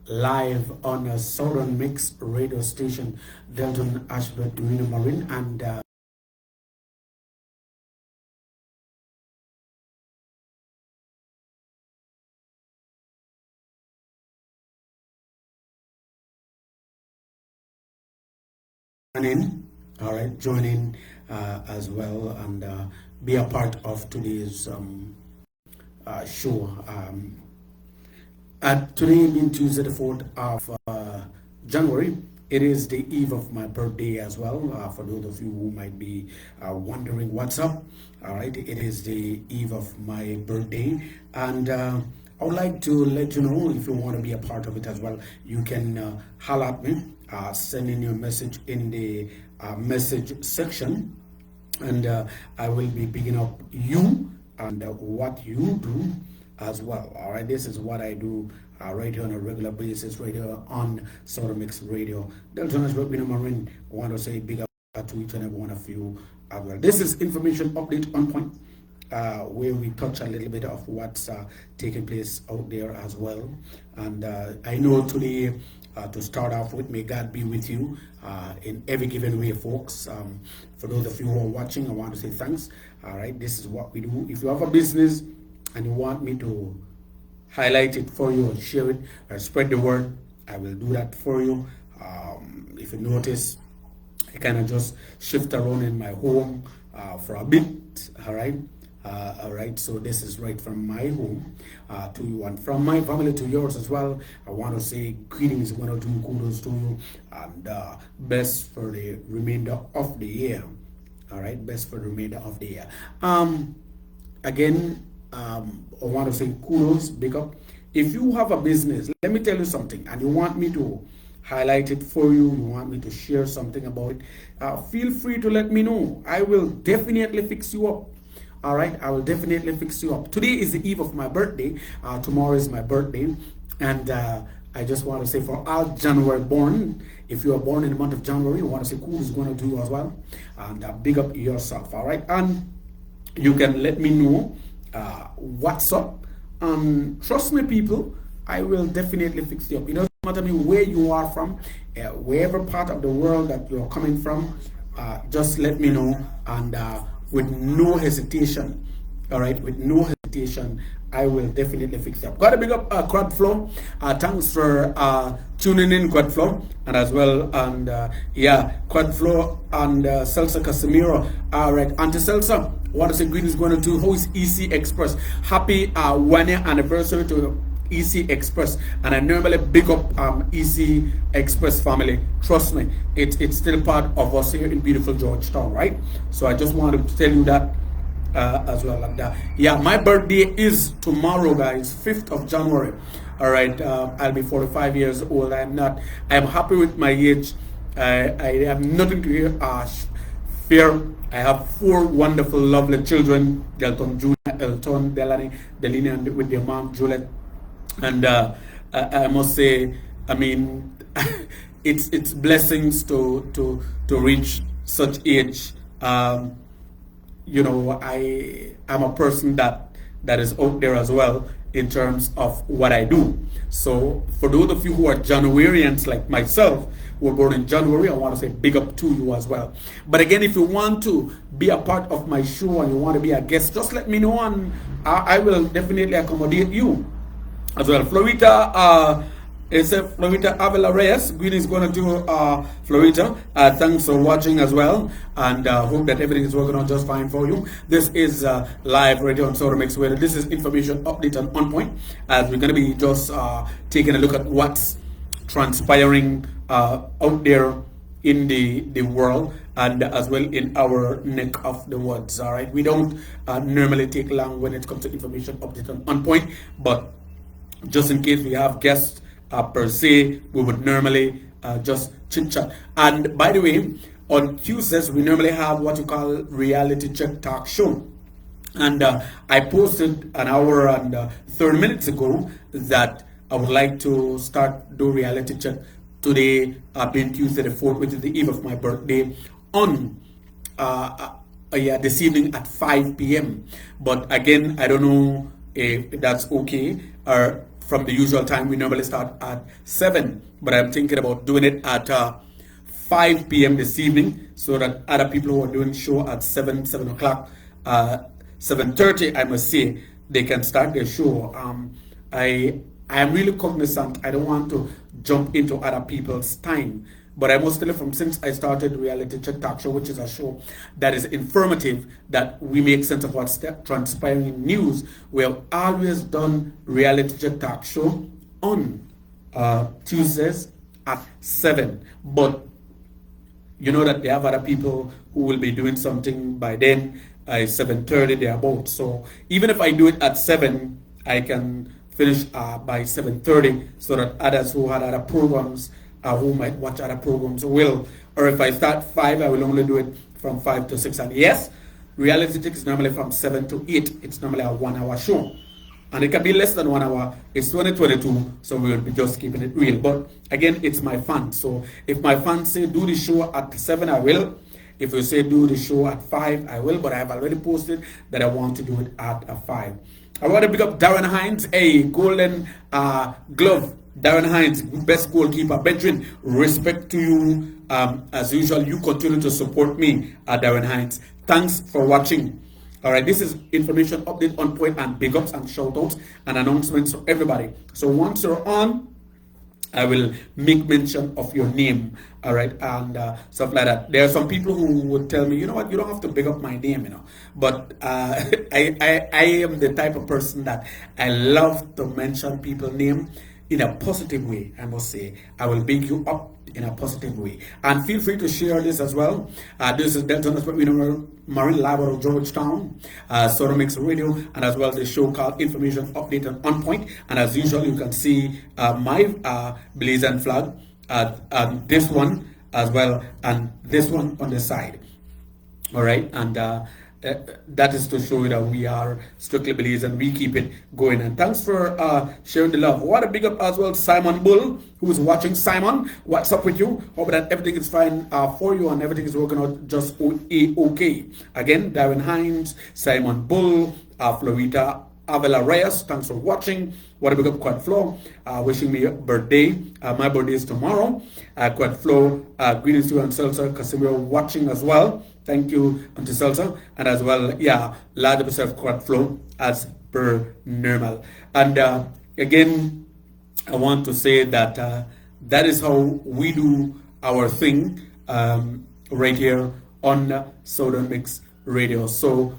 live on a Southern Mix radio station, Delton Ashbert Marina Marine, and in, all right, join in as well and be a part of today's show. Today being Tuesday, the 4th of January, it is the eve of my birthday as well. For those of you who might be wondering what's up, all right, it is the eve of my birthday, and I would like to let you know if you want to be a part of it as well, you can holler at me, send in your message in the message section, and I will be picking up you and what you do as well. All right, this is what I do right here on a regular basis, right here on Southern Mix Radio. Delton is Robin Marine. I want to say big up to each and every one of you as well. This is information update on point, where we touch a little bit of what's taking place out there as well. And I know today, to start off with, may God be with you in every given way, folks. For those of you who are watching, I want to say thanks. All right, this is what we do. If you have a business and you want me to highlight it for you or share it or spread the word, I will do that for you. If you notice, I kind of just shift around in my home for a bit. All right, so this is right from my home to you, and from my family to yours as well. I want to say greetings, one or two kudos to you, and best for the remainder of the year. All right, best for the remainder of the year. Again, I want to say kudos, big up. If you have a business, let me tell you something, and you want me to highlight it for you, you want me to share something about it, feel free to let me know. I will definitely fix you up. All right, I will definitely fix you up. Today is the eve of my birthday. Tomorrow is my birthday, and I just want to say for all January born, if you are born in the month of January, you want to say cool is going to do as well, and big up yourself. All right, and you can let me know what's up. Trust me, people, I will definitely fix you up. It doesn't matter me where you are from, wherever part of the world that you're coming from, just let me know, and with no hesitation, all right, with no hesitation, I will definitely fix it up. Got to big up Quad Flow. Thanks for tuning in, Quad Flow, and as well, and yeah, Quad Flow and Celsa Casemiro. All right, Auntie Celsa, what is the greetings going to do? How is EC Express? Happy 1 year anniversary to EC Express, and I normally big up EC Express family. Trust me, it's still part of us here in beautiful Georgetown, right? So I just wanted to tell you that as well. And yeah, my birthday is tomorrow, guys, 5th of January. All right, I'll be 45 years old. I'm happy with my age. I have nothing to fear. I have 4 wonderful, lovely children: Delton Jr., Elton, Delaney, and with their mom, Juliet. And I must say, I mean, it's blessings to reach such age. You know, I'm a person that is out there as well in terms of what I do. So for those of you who are Januarians like myself, who were born in January, I want to say big up to you as well. But again, if you want to be a part of my show and you want to be a guest, just let me know, and I will definitely accommodate you as well. Florita, it's Florita Avila Reyes. Greetings going to do Florita. Thanks for watching as well, and hope that everything is working out just fine for you. This is live radio on Southern Mix Radio. This is information update on point, as we're going to be just taking a look at what's transpiring out there in the world, and as well in our neck of the woods. All right, we don't normally take long when it comes to information update on point, but just in case we have guests per se, we would normally just chit chat. And by the way, on Tuesdays we normally have what you call reality check talk show, and I posted an hour and 30 minutes ago that I would like to start do reality check today, being Tuesday the 4th, which is the eve of my birthday, on yeah, this evening at 5 p.m. But again, I don't know if that's okay or from the usual time. We normally start at 7, but I'm thinking about doing it at 5 p.m. this evening, so that other people who are doing show at 7 o'clock, 7:30, I must say, they can start their show. I am really cognizant. I don't want to jump into other people's time. But I must tell you, from since I started Reality Check Talk Show, which is a show that is informative, that we make sense of what's transpiring in news, we have always done Reality Check Talk Show on Tuesdays at 7. But you know that they have other people who will be doing something by then, 7:30 thereabouts. So even if I do it at 7, I can finish by 7:30, so that others who had other programs, who might watch other programs will. Or if I start 5, I will only do it from 5 to 6. And yes, Reality Check is normally from 7 to 8. It's normally a 1-hour show. And it can be less than 1 hour. It's 2022, so we will be just keeping it real. But again, it's my fans. So if my fans say do the show at 7, I will. If you say do the show at 5, I will. But I have already posted that I want to do it at 5. I want to pick up Darren Hines, a golden glove. Darren Hines, best goalkeeper. Benjamin, respect to you. As usual, you continue to support me, Darren Hines. Thanks for watching. All right, this is information update on point, and big ups and shout outs and announcements for everybody. So once you're on, I will make mention of your name, all right, and stuff like that. There are some people who would tell me, you know what, you don't have to big up my name, you know. But I am the type of person that I love to mention people's name in a positive way, I must say. I will big you up in a positive way. And feel free to share this as well. This is Delta Marine Live out of Georgetown, Soda Mix Radio, and as well the show called Information Update and On Point. And as usual, you can see my blazon flag, this one as well, and this one on the side. All right, and that is to show you that we are strictly believers and we keep it going. And thanks for sharing the love. What a big up as well, Simon Bull, who is watching. Simon, what's up with you? Hope that everything is fine for you and everything is working out just okay. Again, Darren Hines, Simon Bull, Florita Avila Reyes, thanks for watching. What a big up, Quad Flow, wishing me a birthday. My birthday is tomorrow. Quad Flow, greetings to you and Seltzer Casimiro watching as well. Thank you, Auntie Seltzer. And as well, yeah, large yourself, Quad Flow, as per normal. And again, I want to say that that is how we do our thing right here on Southern Mix Radio. So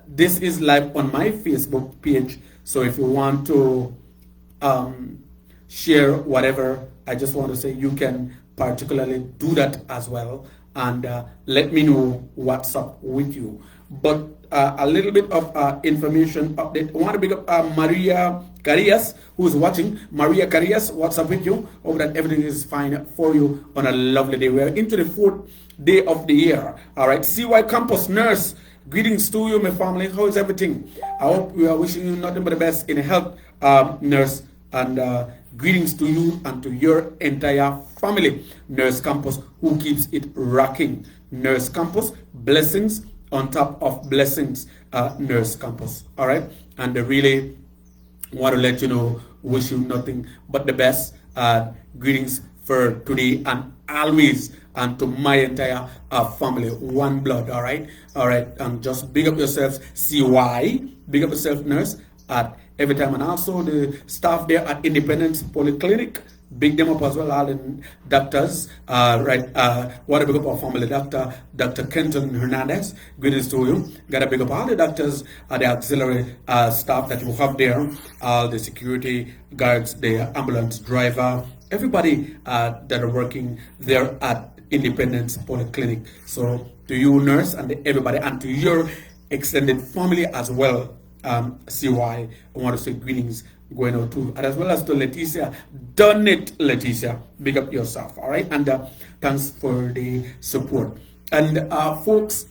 this is live on my Facebook page. So if you want to share whatever, I just want to say you can particularly do that as well. And let me know what's up with you. But a little bit of information update. I want to pick up Maria Carias, who's watching. Maria Carias, what's up with you? Hope that everything is fine for you on a lovely day. We're into the 4th day of the year. All right, CY Campus Nurse, greetings to you, my family. How is everything? I hope we are wishing you nothing but the best in health, Nurse. And greetings to you and to your entire family. Nurse Campus, who keeps it rocking. Nurse Campus, blessings on top of blessings, Nurse Campus. All right, and I really want to let you know, wish you nothing but the best. Greetings for today and always, and to my entire family, one blood. All right, and just big up yourselves, CY, big up yourself, Nurse, at every time, and also the staff there at Independence Polyclinic. Big them up as well, all the doctors, right? What a big up our family, Dr. Kenton Hernandez. Greetings to you. Got to big up all the doctors, the auxiliary staff that you have there, all the security guards, the ambulance driver, everybody that are working there at Independence Polyclinic. So to you, nurse, and everybody, and to your extended family as well, CY, I want to say greetings going out to, and as well as to Leticia. Done it, Leticia. Big up yourself, all right? And thanks for the support. And folks,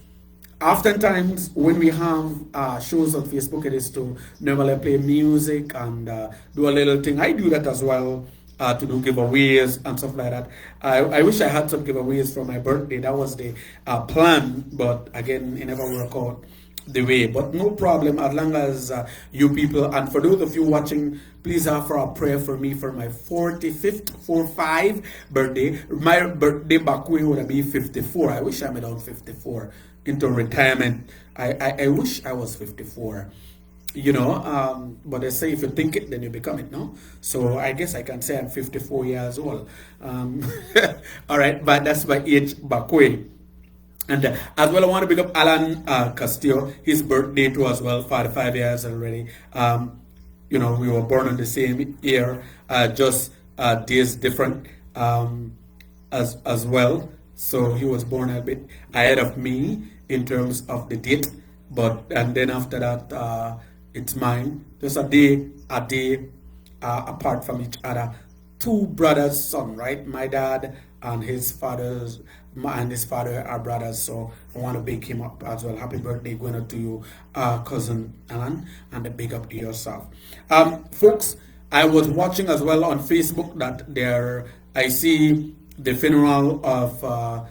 oftentimes when we have shows on Facebook, it is to normally play music and do a little thing. I do that as well, to do giveaways and stuff like that. I wish I had some giveaways for my birthday. That was the plan, but again, it never worked out. the way. But no problem, as long as you people, and for those of you watching, please offer a prayer for me for my 45th, 45 birthday. My birthday back way would be 54. I wish I'm around 54 into retirement. I wish I was 54. You know, but they say if you think it, then you become it, no? So I guess I can say I'm 54 years old. All right, but that's my age back way. And as well, I want to pick up Alan Castillo, his birthday too as well, 45 years already. You know, we were born on the same year, just days different as well. So he was born a bit ahead of me in terms of the date, but and then after that, it's mine. Just a day apart from each other. Two brothers' son, right? My dad and his father are brothers, so I want to big him up as well. Happy birthday going out to you, cousin Alan, and a big up to yourself. Folks, I was watching as well on Facebook that I see the funeral of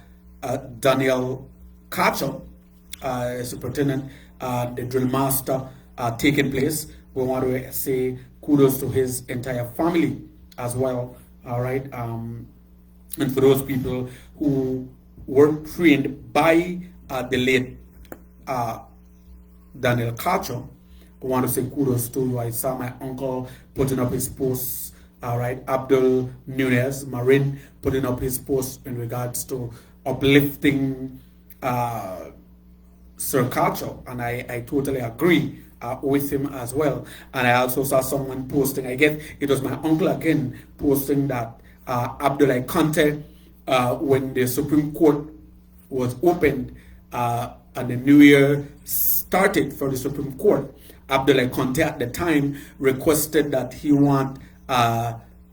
Daniel Carter, superintendent, the drill master, taking place. We want to say kudos to his entire family as well. All right. And for those people who were trained by the late Daniel Carter, I want to say kudos to you. I saw my uncle putting up his posts. All right, Abdul Nunez, Marin, putting up his post in regards to uplifting Sir Carter, and I totally agree with him as well. And I also saw someone posting, I guess it was my uncle again, posting that Abdullah Conte, when the Supreme Court was opened and the new year started for the Supreme Court, Abdullah Conte at the time requested that he want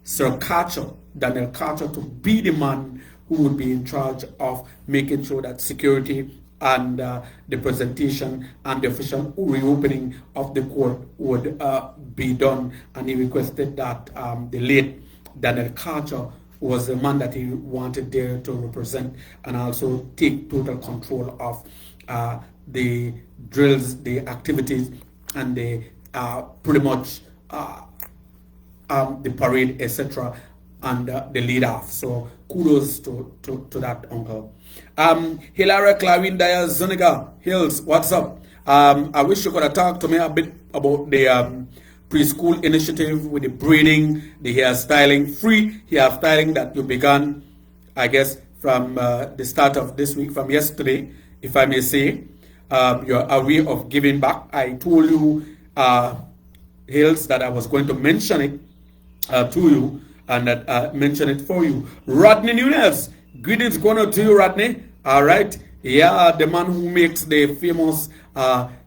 Sir Carter, Daniel Carter, to be the man who would be in charge of making sure that security and the presentation and the official reopening of the court would be done. And he requested that the late Daniel Carter was the man that he wanted there to represent and also take total control of the drills, the activities, and the pretty much the parade, etc., and the lead off. So kudos to that uncle. Hilaria Clawin Dyer Zuniga Hills, what's up? I wish you could have talked to me a bit about the preschool initiative with the braiding, the hairstyling, free hairstyling that you began, I guess, from the start of this week, from yesterday, if I may say. You're a way of giving back. I told you, Hills, that I was going to mention it to you and that mention it for you. Rodney Nunez, greetings going out to you, Rodney. All right. Yeah, the man who makes the famous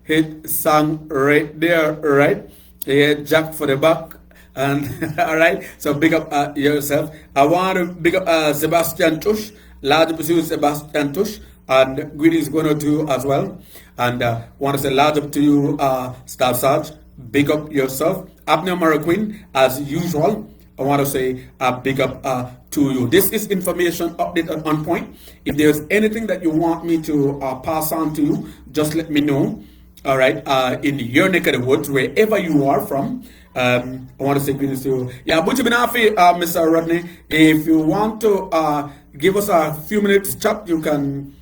hit song right there, right? Yeah, Jack for the back. And all right, so big up yourself. I want to big up Sebastian Tush, large pursuit Sebastian Tush, and greetings going out to you as well. And want to say large up to you, Staff Sarge. Big up yourself. Abner Maraquin, as usual. I want to say big up to you. This is information update on point. If there's anything that you want me to pass on to you, just let me know. All right, in your neck of the woods, wherever you are from. I want to say greetings to you. Yeah, Buchi Binafi, Mr. Rodney, if you want to give us a few minutes chat, you can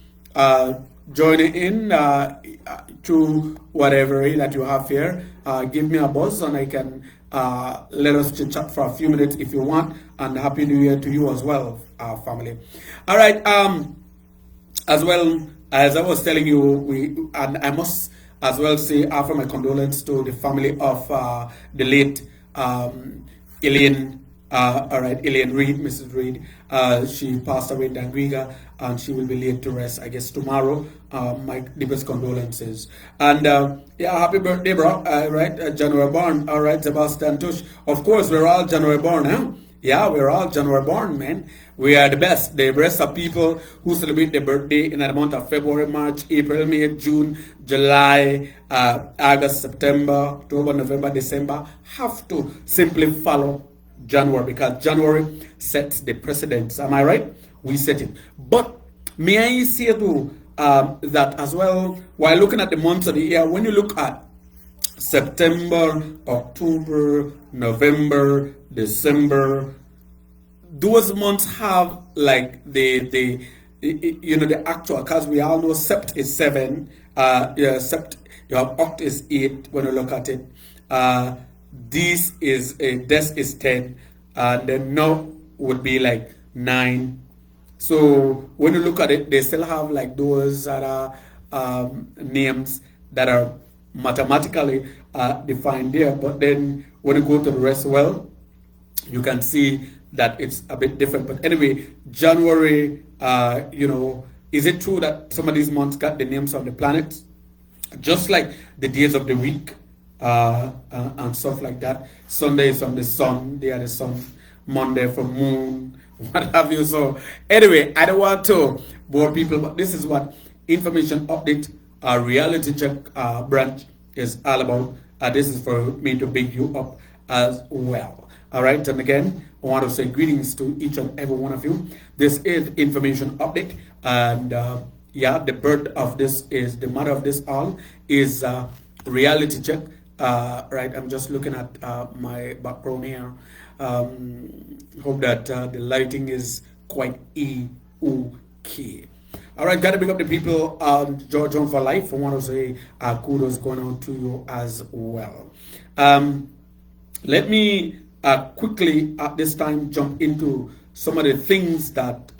join in to whatever that you have here. Give me a buzz and I can let us chat for a few minutes if you want. And Happy New Year to you as well, family. All right, as well as I was telling you, and I must as well say offer my condolence to the family of the late Elaine. All right, Elaine Reid, Mrs. Reid. She passed away in Dangriga, and she will be laid to rest, I guess, tomorrow. My deepest condolences. And yeah, happy birthday, bro. Right, January born. All right, Sebastian Tush. Of course, we're all January born, huh? Yeah, we're all January born, man. We are the best. The rest of people who celebrate their birthday in the month of February, March, April, May, June, July, August, September, October, November, December have to simply follow January, because January sets the precedence. Am I right? We set it. But may I say to that as well, while looking at the months of the year, when you look at September, October, November, December, those months have like the actual, because we all know Sept is 7, yeah, Sept, you have Oct is 8 when you look at it. This is Des is 10, and then No would be like 9. So when you look at it, they still have like those other names that are mathematically defined there. But then when you go to the rest, well, you can see that it's a bit different. But anyway, January, is it true that some of these months got the names of the planets? Just like the days of the week and stuff like that. Sunday is from the sun, they are the sun. Monday from moon, what have you. So anyway, I don't want to bore people, but this is what Information Update, reality check branch is all about. This is for me to big you up as well. All right, and again, I want to say greetings to each and every one of you. This is Information Update, and yeah, the bird of this is the mother of this all is reality check. Right, I'm just looking at my background here. Hope that the lighting is quite okay. All right, gotta bring up the people. George on for life. I want to say kudos going on to you as well. Let me quickly at this time jump into some of the things that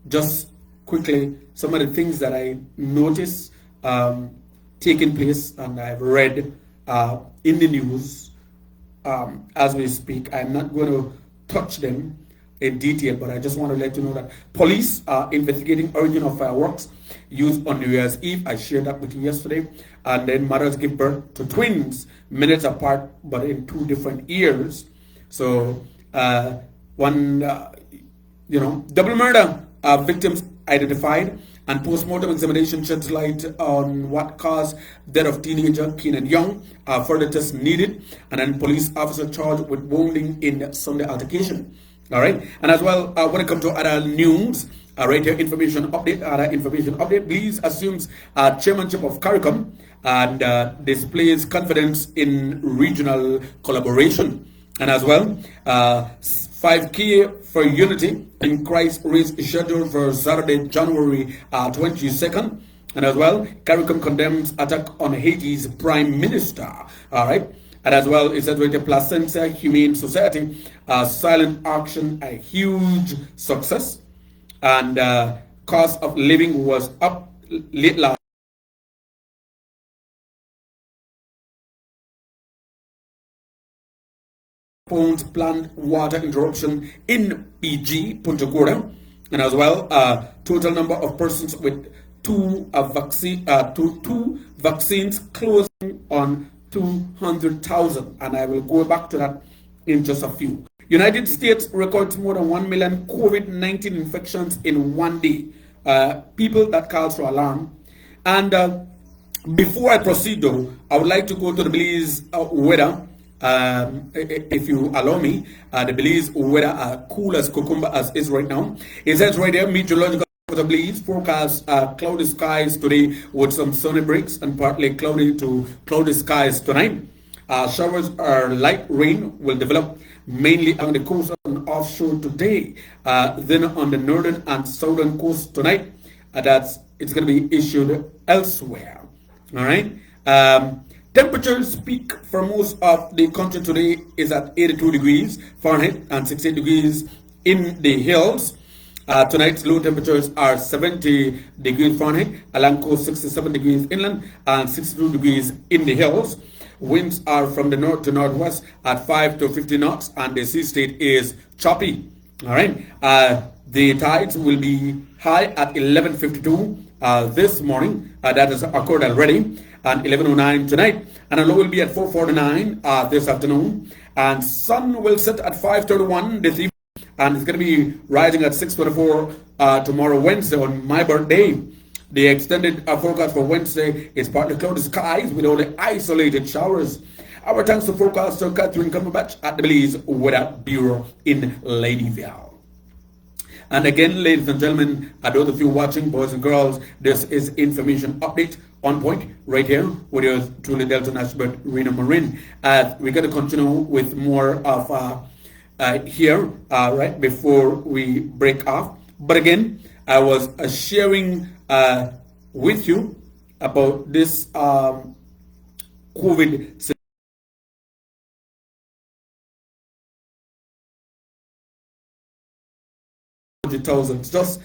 just quickly some of the things that I noticed taking place and I've read in the news as we speak. I'm not going to touch them in detail, but I just want to let you know that police are investigating origin of fireworks used on New Year's Eve. I shared that with you yesterday. And then mothers give birth to twins minutes apart, but in 2 different years. So one, double murder victims identified, and post-mortem examination sheds light on what caused death of teenager Keenan Young. Further tests needed, and then police officer charged with wounding in Sunday altercation. All right, and as well, when it comes to other news, right here, information update. Please assumes chairmanship of CARICOM and displays confidence in regional collaboration, and as well, 5K for unity in Christ race scheduled for Saturday, January 22nd. And as well, CARICOM condemns attack on Haiti's prime minister. All right. And as well, it says with the Placentia Humane Society, silent auction, a huge success. And cost of living was up late last. Planned water interruption in PG, Punta Gorda. And as well, total number of persons with two vaccines closing on 200,000, and I will go back to that in just a few. United States records more than 1 million COVID-19 infections in one day. People, that calls for alarm. And before I proceed though, I would like to go to the Belize weather, if you allow me. The Belize weather, cool as cucumber as is right now. It says right there, meteorological for the Belize forecast cloudy skies today with some sunny breaks and partly cloudy to cloudy skies tonight. Showers or light rain will develop mainly on the coast and offshore today. Then on the northern and southern coast tonight, it's going to be issued elsewhere. All right. Temperatures peak for most of the country today is at 82 degrees Fahrenheit and 68 degrees in the hills. Tonight's low temperatures are 70 degrees Fahrenheit, along coast 67 degrees inland and 62 degrees in the hills. Winds are from the north to northwest at 5 to 50 knots, and the sea state is choppy. All right. The tides will be high at 11:52 this morning. That has occurred already, and 11:09 tonight, and a low will be at 4:49 this afternoon. And sun will set at 5:31 this evening. And it's going to be rising at 6:24 tomorrow, Wednesday, on my birthday. The extended forecast for Wednesday is partly cloudy skies with only isolated showers. Our thanks to forecaster Catherine Cumberbatch at the Belize Weather Bureau in Ladyville. And again, ladies and gentlemen, those of you watching, boys and girls, this is information update on point right here with yours truly, Delton Ashbert, Rena Marin. We're going to continue with more of here right before we break off. But again, I was sharing with you about this COVID 200,000, just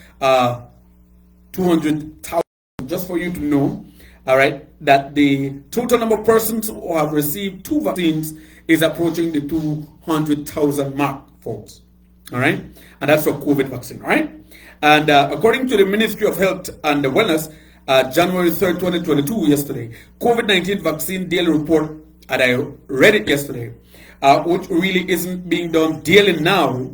200,000, just for you to know, all right, that the total number of persons who have received 2 vaccines is approaching the 200,000 mark, folks. All right, and that's for COVID vaccine, all right? And according to the Ministry of Health and Wellness, January 3rd, 2022, yesterday, COVID-19 vaccine daily report, and I read it yesterday, which really isn't being done daily now.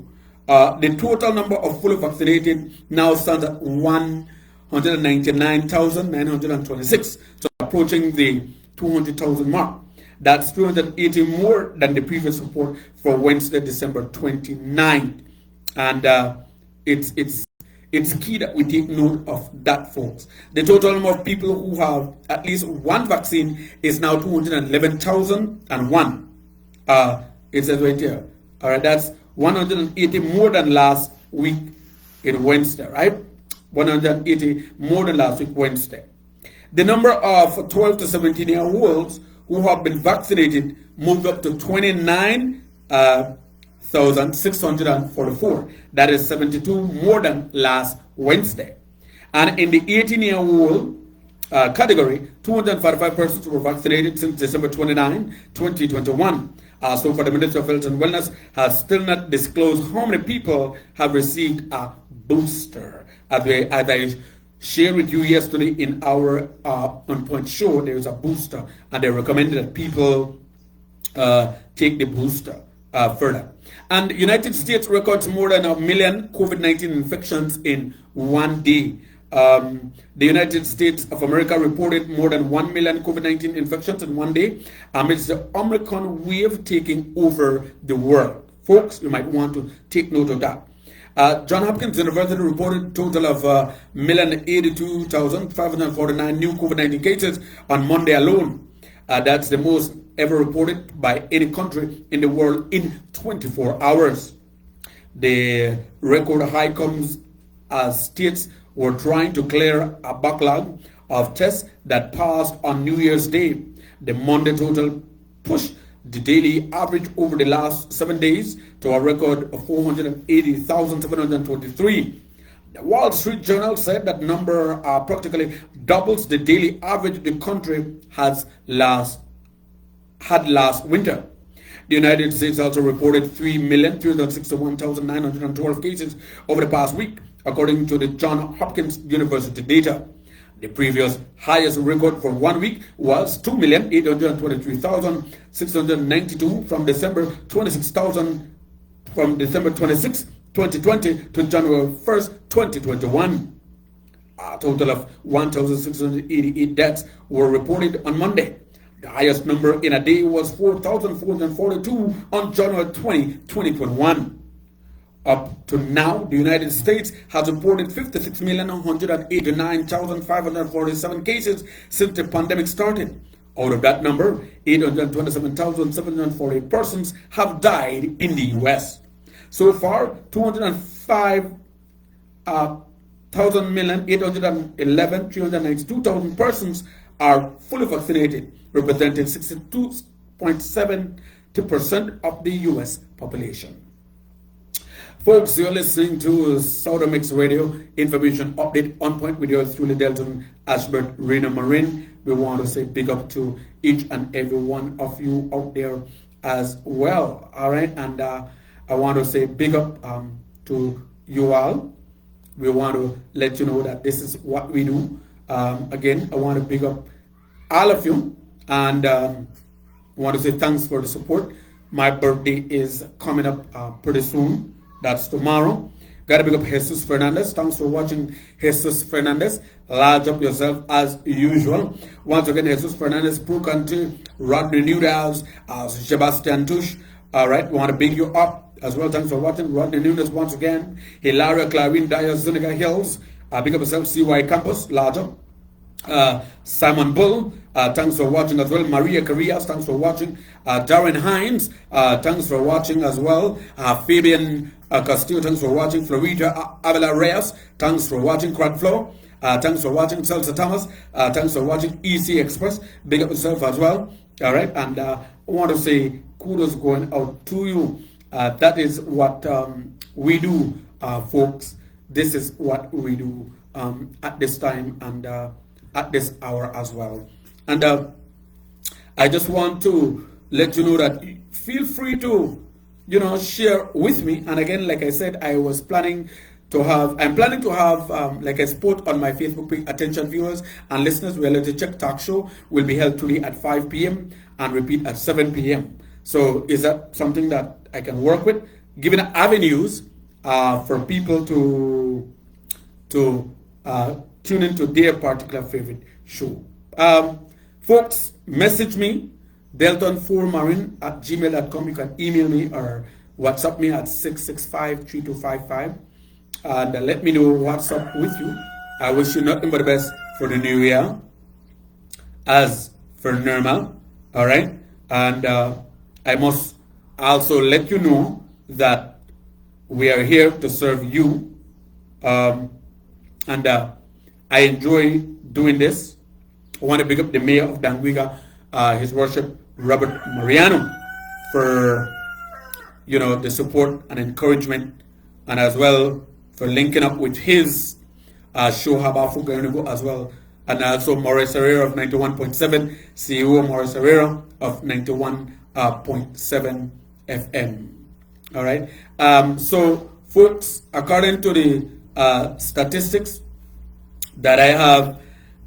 The total number of fully vaccinated now stands at 199,926, so approaching the 200,000 mark. That's 280 more than the previous report for Wednesday, December 29th. And it's key that we take note of that, folks. The total number of people who have at least one vaccine is now 211,001. It says right here. All right, that's 180 more than last week in Wednesday, right? 180 more than last week Wednesday. The number of 12 to 17-year-olds who have been vaccinated moved up to 29,644. That is 72 more than last Wednesday. And in the 18-year-old category, 245 persons were vaccinated since December 29, 2021. So far, the Ministry of Health and Wellness has still not disclosed how many people have received a booster. As I shared with you yesterday in our On Point show, there is a booster, and they recommended that people take the booster further. And the United States records more than 1 million COVID-19 infections in one day. The United States of America reported more than 1 million COVID-19 infections in one day amidst the Omicron wave taking over the world. Folks, you might want to take note of that. Johns Hopkins University reported a total of 1,082,549 new COVID-19 cases on Monday alone. That's the most ever reported by any country in the world in 24 hours. The record high comes as states were trying to clear a backlog of tests that passed on New Year's Day. The Monday total pushed the daily average over the last 7 days to a record of 480,723. The Wall Street Journal said that number practically doubles the daily average the country had last winter. The United States also reported 3,361,912 cases over the past week, according to the Johns Hopkins University data. The previous highest record for 1 week was 2,823,692 from December 26,000 from December 26, 2020 to January 1st, 2021. A total of 1,688 deaths were reported on Monday. The highest number in a day was 4,442 on January 20, 2021. Up to now, the United States has reported 56,189,547 cases since the pandemic started. Out of that number, 827,748 persons have died in the U.S. So far, 205,811,392,000 persons are fully vaccinated, representing 62.70% of the U.S. population. Folks, you're listening to Southern Mix Radio, information update on point with yours truly, Delton Ashbert, Rena Marin. We want to say big up to each and every one of you out there as well. All right, and I want to say big up to you all. We want to let you know that this is what we do. Again, I want to big up all of you, and I want to say thanks for the support. My birthday is coming up pretty soon. That's tomorrow. Gotta big up Jesus Fernandez. Thanks for watching Jesus Fernandez. Large up yourself as usual. Once again, Jesus Fernandez, Pro Country, Rodney Newdowns, Sebastian Tush. All right, we want to big you up. as well. Thanks for watching. Rodney Nunes once again. Hilaria Clarine Dyer, Zuniga Hills. Big up yourself, CY Campus, larger. Simon Bull, thanks for watching as well. Maria Carrias, thanks for watching. Darren Hines, thanks for watching as well. Fabian Castillo, thanks for watching. Florida Avila Reyes, thanks for watching. Crackflow, thanks for watching. Celsa Thomas, thanks for watching. EC Express, big up yourself as well. All right, and I want to say kudos going out to you. That is what we do, folks. This is what we do at this time and at this hour as well. And I just want to let you know that feel free to, share with me. And again, like I said, I'm planning to have, like I spoke on my Facebook page, attention viewers and listeners, Reality Check Talk Show will be held today at 5 p.m. and repeat at 7 p.m. So is that something that I can work with? Giving avenues for people to tune into their particular favorite show. Folks, message me, delton4marine@gmail.com. You can email me or WhatsApp me at 665-3255 and let me know what's up with you. I wish you nothing but the best for the new year as for normal. All right. And I must also let you know that we are here to serve you. And I enjoy doing this. I want to pick up the mayor of Danguiga, His Worship Robert Mariano, for the support and encouragement, and as well for linking up with his show Habafu Gayunigo as well, and also Maurice Herrera of 91.7, CEO Maurice Herrera of 91.7 FM. All right. So, folks, according to the statistics that I have,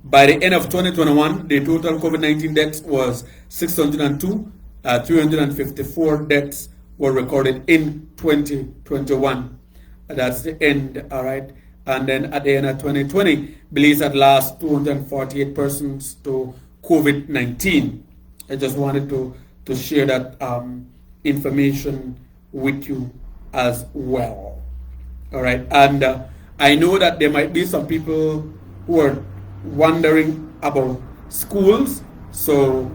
by the end of 2021, the total COVID-19 deaths was 602. 354 deaths were recorded in 2021. That's the end, all right? And then at the end of 2020, Belize had lost 248 persons to COVID-19. I just wanted to share that information with you as well. All right, and I know that there might be some people who are wondering about schools. So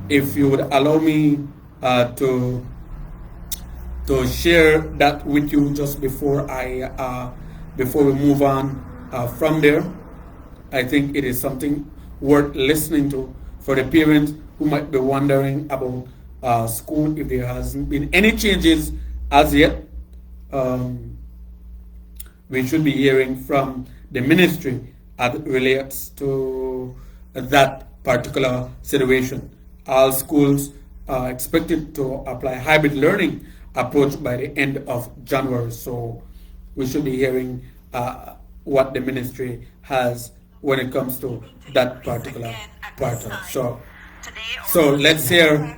if you would allow me to share that with you just before before we move on from there, I think it is something worth listening to for the parents who might be wondering about school, if there hasn't been any changes as yet. We should be hearing from the ministry as it relates to that particular situation. All schools are expected to apply hybrid learning approach by the end of January. So we should be hearing what the ministry has when it comes to that particular part of it. So let's hear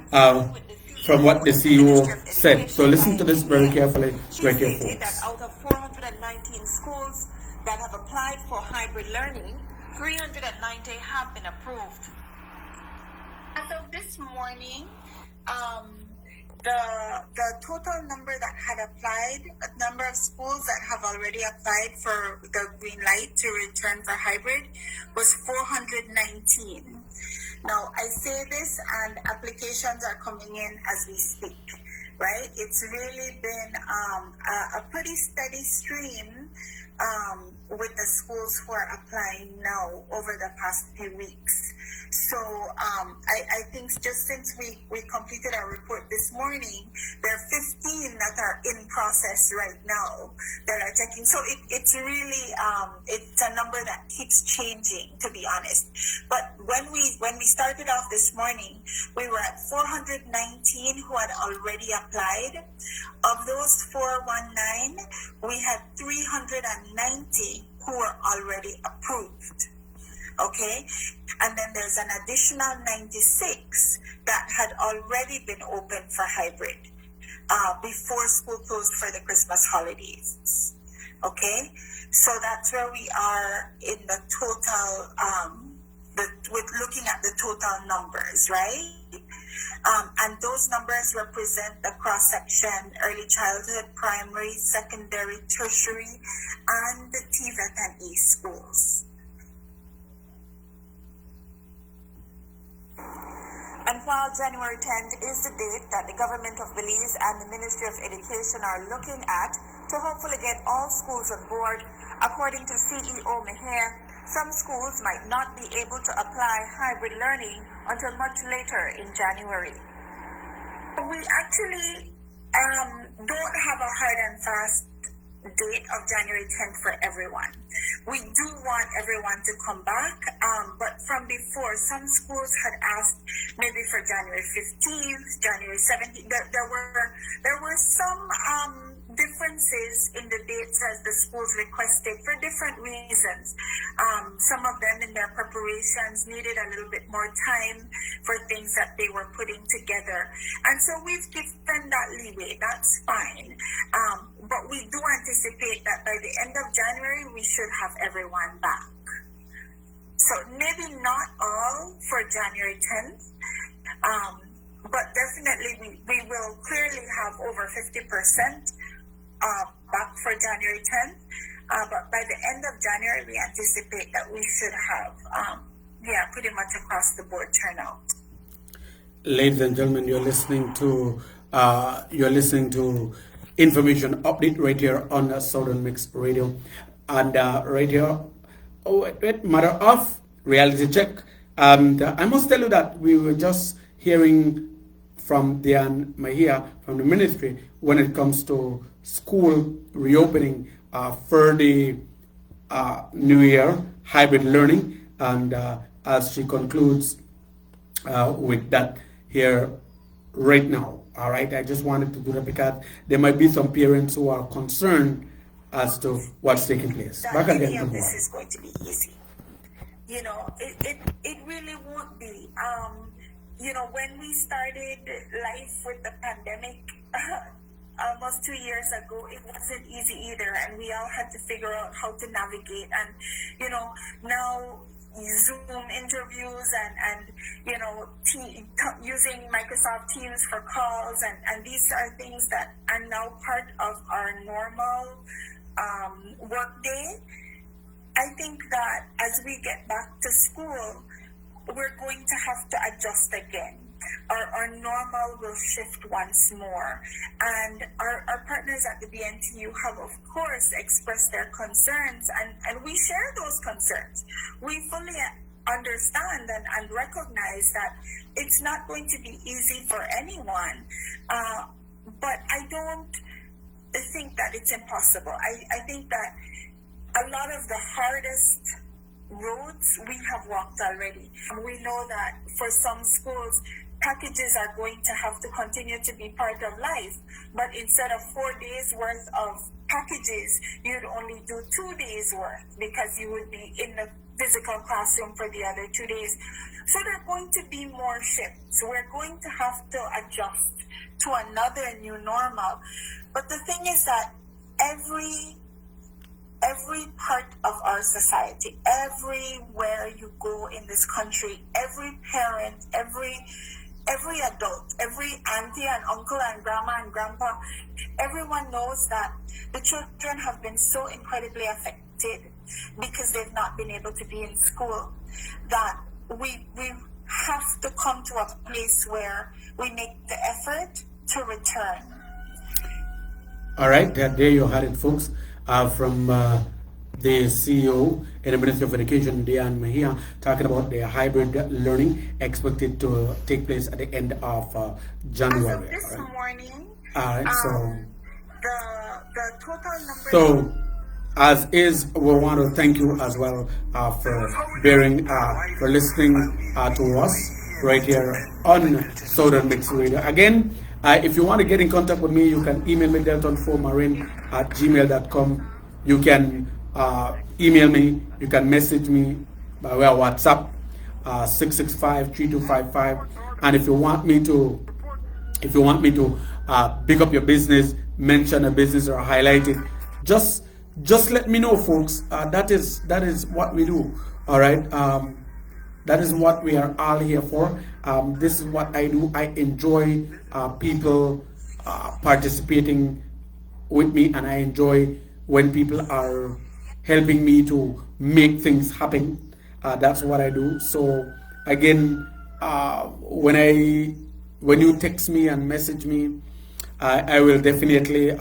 from what the CEO said. So listen to this very carefully, right here, folks. That out of 419 schools that have applied for hybrid learning, 390 have been approved. As of this morning, the total number that had applied, number of schools that have already applied for the green light to return for hybrid was 419. Now, I say this and applications are coming in as we speak, right? It's really been a pretty steady stream with the schools who are applying now over the past few weeks. So I think just since we completed our report this morning, there are 15 that are in process right now that are checking. So it's really, it's a number that keeps changing, to be honest. But when we started off this morning, we were at 419 who had already applied. Of those 419, we had 390 who were already approved. Okay, and then there's an additional 96 that had already been open for hybrid before school closed for the Christmas holidays. Okay, so that's where we are in the total, with looking at the total numbers, right? And those numbers represent the cross-section: early childhood, primary, secondary, tertiary, and the TVET and E schools. And while January 10th is the date that the government of Belize and the Ministry of Education are looking at to hopefully get all schools on board, according to CEO Meher, some schools might not be able to apply hybrid learning until much later in January. We actually don't have a hard and fast date of January 10th for everyone. We do want everyone to come back, but from before, some schools had asked maybe for January 15th, January 17th. There were some differences in the dates as the schools requested for different reasons. Some of them in their preparations needed a little bit more time for things that they were putting together. And so we've given that leeway. That's fine. But we do anticipate that by the end of January, we should have everyone back. So maybe not all for January 10th, but definitely we will clearly have over 50% back for January 10th. But by the end of January, we anticipate that we should have, pretty much across the board turnout. Ladies and gentlemen, you're listening to Information Update right here on Southern Mix Radio, and right here, matter of reality check. And I must tell you that we were just hearing from Diane Mahia from the ministry when it comes to school reopening for the new year, hybrid learning, and as she concludes with that here right now. All right, I just wanted to do that because there might be some parents who are concerned as to what's taking place. That any of this is going to be easy. You know, it really won't be. You know, when we started life with the pandemic almost 2 years ago, it wasn't easy either, and we all had to figure out how to navigate. And you know, now Zoom interviews and you know, using Microsoft Teams for calls, and these are things that are now part of our normal work day. I think that as we get back to school, we're going to have to adjust again. Our normal will shift once more. And our partners at the BNTU have, of course, expressed their concerns, and we share those concerns. We fully understand and recognize that it's not going to be easy for anyone. But I don't think that it's impossible. I think that a lot of the hardest roads we have walked already. We know that for some schools, packages are going to have to continue to be part of life, but instead of 4 days worth of packages, you'd only do 2 days worth because you would be in the physical classroom for the other 2 days. So there are going to be more shifts. We're going to have to adjust to another new normal. But the thing is that every part of our society, everywhere you go in this country, every parent, every adult, every auntie and uncle and grandma and grandpa, everyone knows that the children have been so incredibly affected because they've not been able to be in school, that we have to come to a place where we make the effort to return. All right, there you had it, folks. From the CEO in the Ministry of Education, Diane Mahia, talking about the hybrid learning expected to take place at the end of January. As of this morning, so the total number. So, as is, we want to thank you as well for bearing, for listening to us right here on Southern Mix Radio. Again, if you want to get in contact with me, you can email me delton4marine@gmail.com. You can email me. You can message me by WhatsApp 665-3255. And if you want me to pick up your business, mention a business or highlight it, just let me know, folks. That is what we do. All right. That is what we are all here for. This is what I do. I enjoy people participating with me, and I enjoy when people are helping me to make things happen. That's what I do. So again, when you text me and message me, I will definitely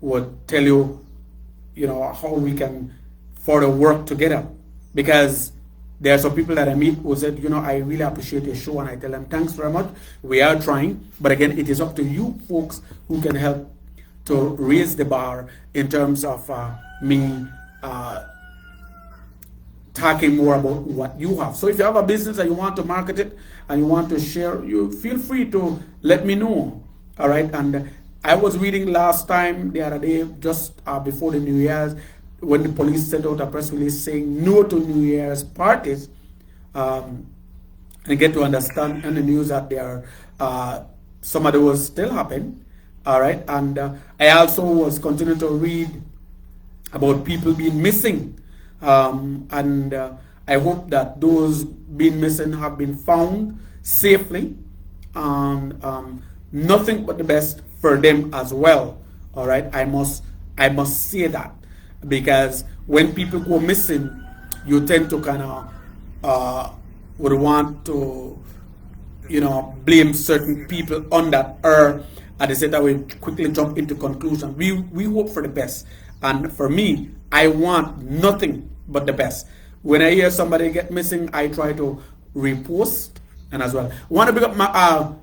would tell you, how we can further work together, because there are some people that I meet who said, I really appreciate your show, and I tell them thanks very much. We are trying, but again, it is up to you folks who can help to raise the bar in terms of me talking more about what you have. So if you have a business and you want to market it and you want to share, you feel free to let me know. All right. And I was reading last time the other day, just before the New Year's, when the police sent out a press release saying no to New Year's parties. And get to understand in the news that there are some of those still happen. All right. And I also was continuing to read about people being missing. And I hope that those being missing have been found safely, and nothing but the best for them as well. All right, I must say that, because when people go missing, you tend to kind of would want to blame certain people on that, or at the same time we quickly jump into conclusion. We hope for the best, and for me, I want nothing but the best. When I hear somebody get missing, I try to repost, and as well want to pick up my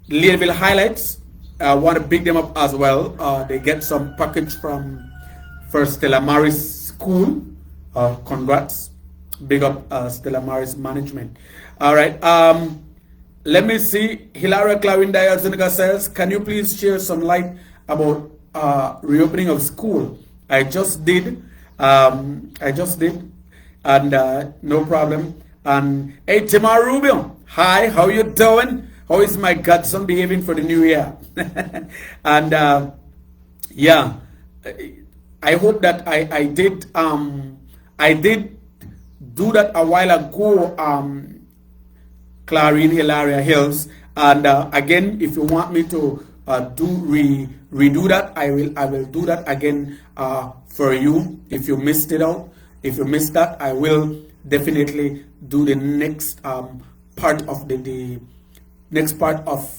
Leadville highlights. I want to big them up as well. They get some package from First Stella Maris School. Congrats, big up Stella Maris management. All right. Let me see. Hilaria Clarinda Zuniga says, "Can you please share some light about reopening of school?" I just did. And no problem. And hey, Timar Rubio, hi, how you doing? How is my godson behaving for the new year? And yeah, I hope that I did do that a while ago, Clarine Hilaria Hills. And again, if you want me to redo that, I will do that again for you. If you missed it out, if you missed that, I will definitely do the next part of the next part of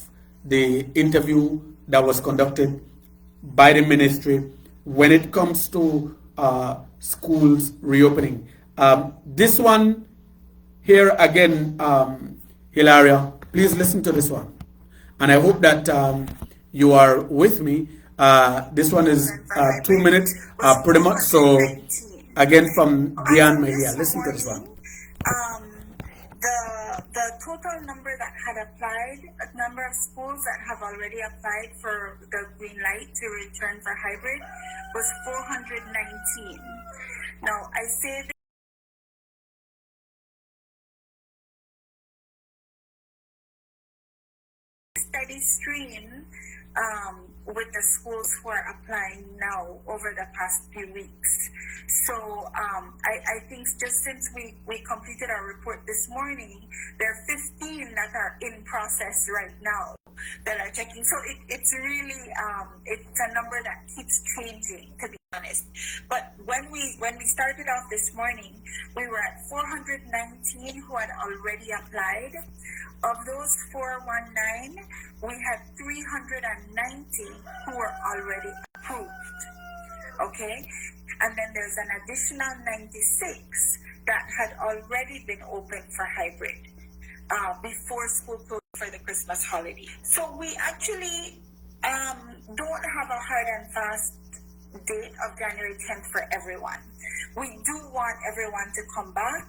the interview that was conducted by the ministry when it comes to schools reopening. This one here again, Hilaria, please listen to this one, and I hope that you are with me. This one is 2 minutes, pretty much. So again, from Diane Maria, listen to this one. The total number that had applied, number of schools that have already applied for the green light to return for hybrid was 419. Now, I say steady stream with the schools who are applying now over the past few weeks. So I think just since we completed our report this morning, there are 15 that are in process right now that are checking. So it's really it's a number that keeps changing, to be honest. But when we started off this morning, we were at 419 who had already applied. Of those 419, we had 390 who were already approved. Okay? And then there's an additional 96 that had already been opened for hybrid before school closed for the Christmas holiday. So we actually don't have a hard and fast date of January 10th for everyone. We do want everyone to come back,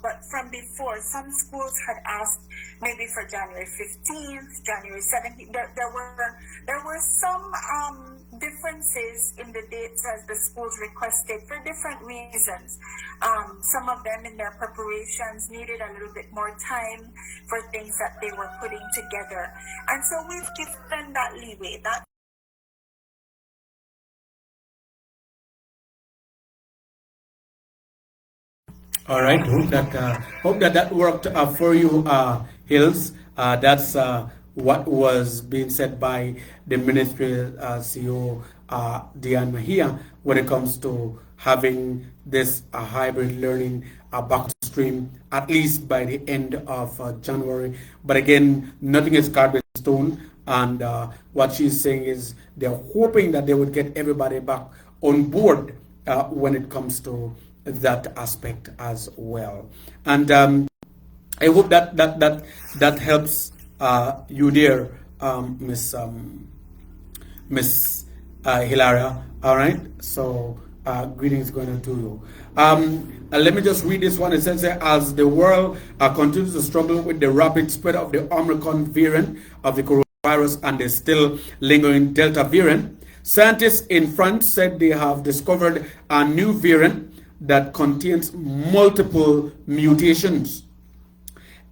but from before, some schools had asked maybe for January 15th, January 17th. There were some differences in the dates as the schools requested for different reasons. Some of them in their preparations needed a little bit more time for things that they were putting together. And so we've given that leeway. All right. Hope that that worked for you, Hills. That's what was being said by the ministry CEO, Diane Mahia, when it comes to having this hybrid learning back to stream at least by the end of January. But again, nothing is carved in stone. And what she's saying is they're hoping that they would get everybody back on board when it comes to that aspect as well. And I hope that helps you there, Miss Hilaria. All right. So greetings going to you. Let me just read this one. It says, as the world continues to struggle with the rapid spread of the Omicron variant of the coronavirus and the still lingering Delta variant, scientists in France said they have discovered a new variant that contains multiple mutations.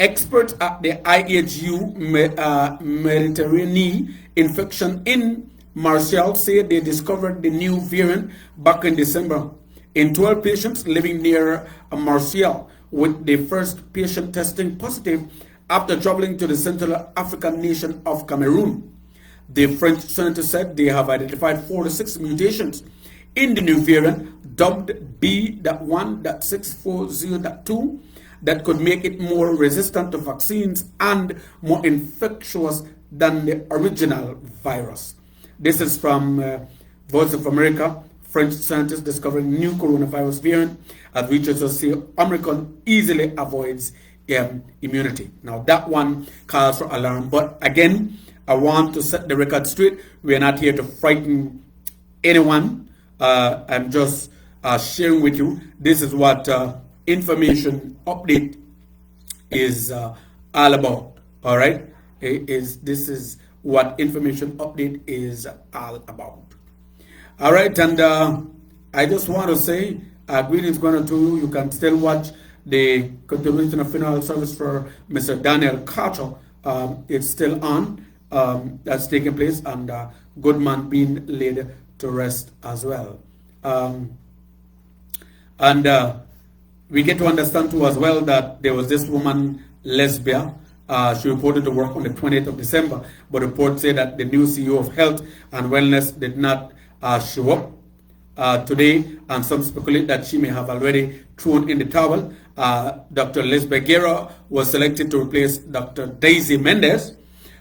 Experts at the IHU Mediterranean Infection in Marseille say they discovered the new variant back in December in 12 patients living near Marseille, with the first patient testing positive after traveling to the Central African nation of Cameroon. The French scientists said they have identified 46 mutations in the new variant, dubbed B.1.640.2, that could make it more resistant to vaccines and more infectious than the original virus. This is from Voice of America. French scientists discovering new coronavirus variant, as researchers say Omicron easily avoids immunity. Now that one calls for alarm. But again, I want to set the record straight. We are not here to frighten anyone. I'm just sharing with you. This is what information update is all about. All right, this is what information update is all about. All right, and I just want to say greetings going to you. You can still watch the continuation of funeral service for Mr. Daniel Carter. It's still on. That's taking place, and good man being laid to rest as well. And we get to understand too as well that there was this woman, Lesbia. She reported to work on the 20th of December, but reports say that the new CEO of Health and Wellness did not show up today, and some speculate that she may have already thrown in the towel. Dr. Lesbia Guerra was selected to replace Dr. Daisy Mendez,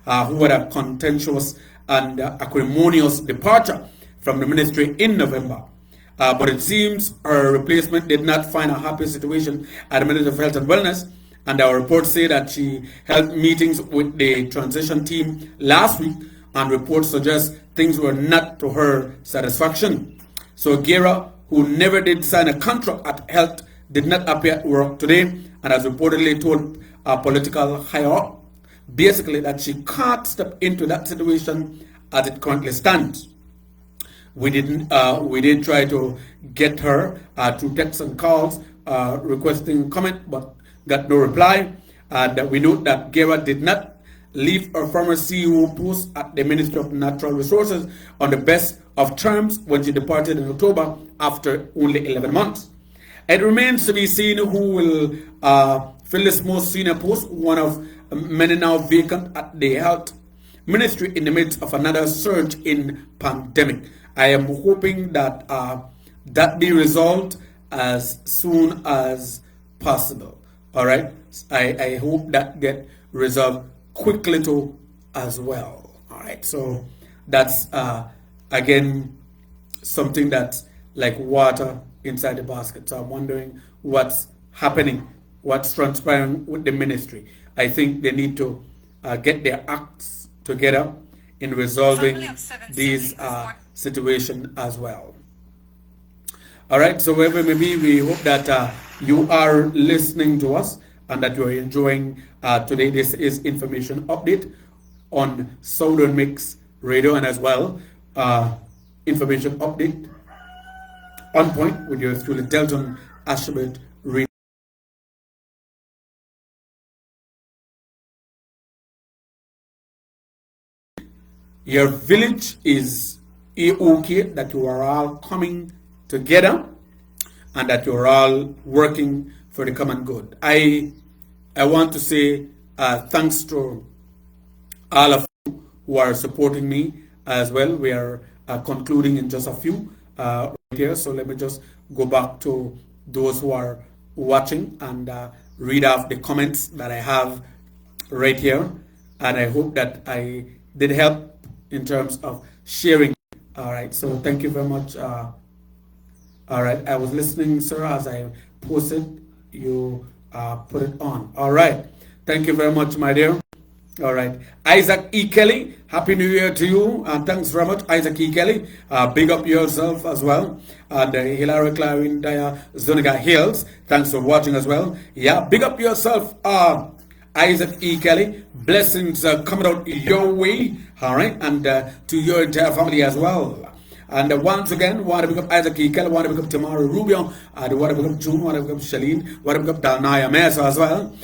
who had a contentious and acrimonious departure from the ministry in November. But it seems her replacement did not find a happy situation at the Ministry of Health and Wellness, and our reports say that she held meetings with the transition team last week, and reports suggest things were not to her satisfaction. So Guerra, who never did sign a contract at Health, did not appear at work today, and has reportedly told a political higher-up basically that she can't step into that situation as it currently stands. We did try to get her through texts and calls requesting comment, but got no reply. And we note that Guerra did not leave her former CEO post at the Ministry of Natural Resources on the best of terms when she departed in October after only 11 months. It remains to be seen who will fill this most senior post, one of many now vacant at the Health Ministry in the midst of another surge in pandemic. I am hoping that that be resolved as soon as possible. All right. I hope that get resolved quickly too as well. All right. So that's again something that's like water inside the basket. So I'm wondering what's happening, what's transpiring with the ministry. I think they need to get their acts together in resolving these situation as well. All right, so wherever it may be, we hope that you are listening to us and that you are enjoying today. This is information update on Southern Mix Radio, and as well information update on point with yours truly, Delton Ashbert Radio. Your village is okay, that you are all coming together and that you're all working for the common good. I want to say thanks to all of you who are supporting me as well. We are concluding in just a few right here. So let me just go back to those who are watching and read off the comments that I have right here. And I hope that I did help in terms of sharing. All right. So thank you very much. All right. I was listening, sir, as I posted. You put it on. All right. Thank you very much, my dear. All right. Isaac E. Kelly, Happy New Year to you. And thanks very much, Isaac E. Kelly. Big up yourself as well. And Hilary Clarine Daya Zuniga Hills, thanks for watching as well. Yeah, big up yourself, Isaac E. Kelly. Blessings coming out your way. All right. And to your entire family as well. And once again, want to pick up Isaac E. Kelly, want to pick up Tamara Rubio, want to pick up June, want to pick up Shalene, want to pick up Dalnaya Mesa as well.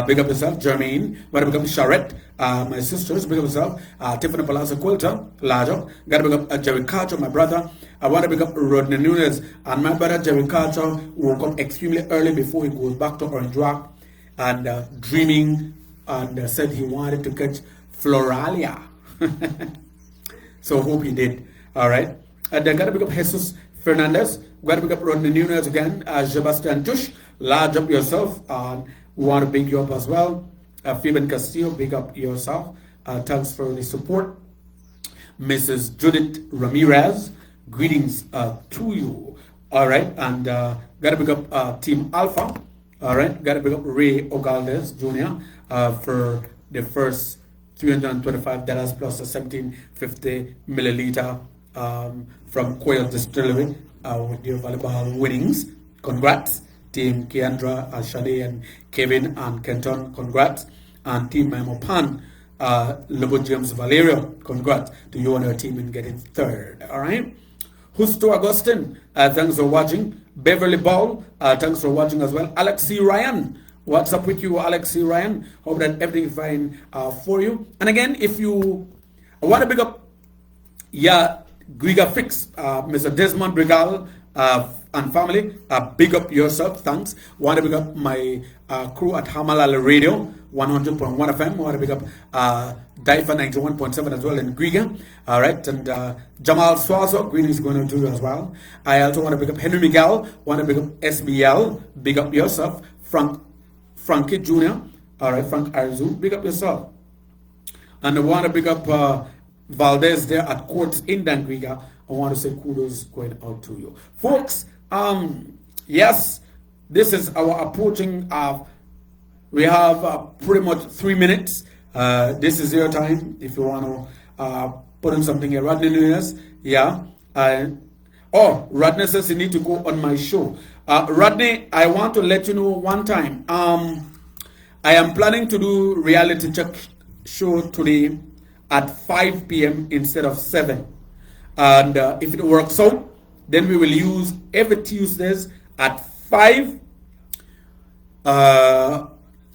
Big up yourself, Jermaine, want to pick up Charette, my sisters, big up yourself, Tiffany Palazzo Quilter, Lajo, got to pick up Jerry Carter, my brother. I want to pick up Rodney Nunes, and my brother Jerry Carter woke up extremely early before he goes back to Orange Rock and dreaming and said he wanted to catch Floralia. So hope he did. All right. And then got to pick up Jesus Fernandez. Got to pick up Rodney Nunes again. Sebastian Tush, large up yourself. We want to big you up as well. Fabian Castillo, big up yourself. Thanks for the support. Mrs. Judith Ramirez, greetings to you. All right. And got to pick up Team Alpha. All right. Got to pick up Ray Ogaldes Jr. For the first $325 plus a 1750 milliliter from Quail Distillery with your volleyball winnings. Congrats. Team Keandra, Shade, and Kevin and Kenton, congrats. And Team Memo Pan, Lobo James Valerio, congrats to you and your team in getting third. All right. Justo Augustin, thanks for watching. Beverly Ball, thanks for watching as well. Alex C. Ryan, what's up with you, Alex C. Ryan? Hope that everything is fine for you. And again, if you want to pick up, yeah, Griga Fix, Mr. Desmond Brigal and family, big up yourself, thanks. Want to big up my crew at Hamalala Radio, 100.1 FM. Want to big up Daifa 91.7 as well in Griga. All right, and Jamal Swazo, greetings going to you as well. I also want to big up Henry Miguel, want to big up SBL, big up yourself. Frankie Jr., all right, Frank Arzu, big up yourself. And I want to big up Valdez there at Courts in Dangriga. I want to say kudos going out to you. Folks, yes, this is our approaching. We have pretty much 3 minutes. This is your time if you want to put in something here. Rodney Nunes, yeah. Rodney says you need to go on my show. Rodney, I want to let you know one time. I am planning to do reality check show today at 5 p.m. instead of 7. And if it works out, then we will use every Tuesdays at 5.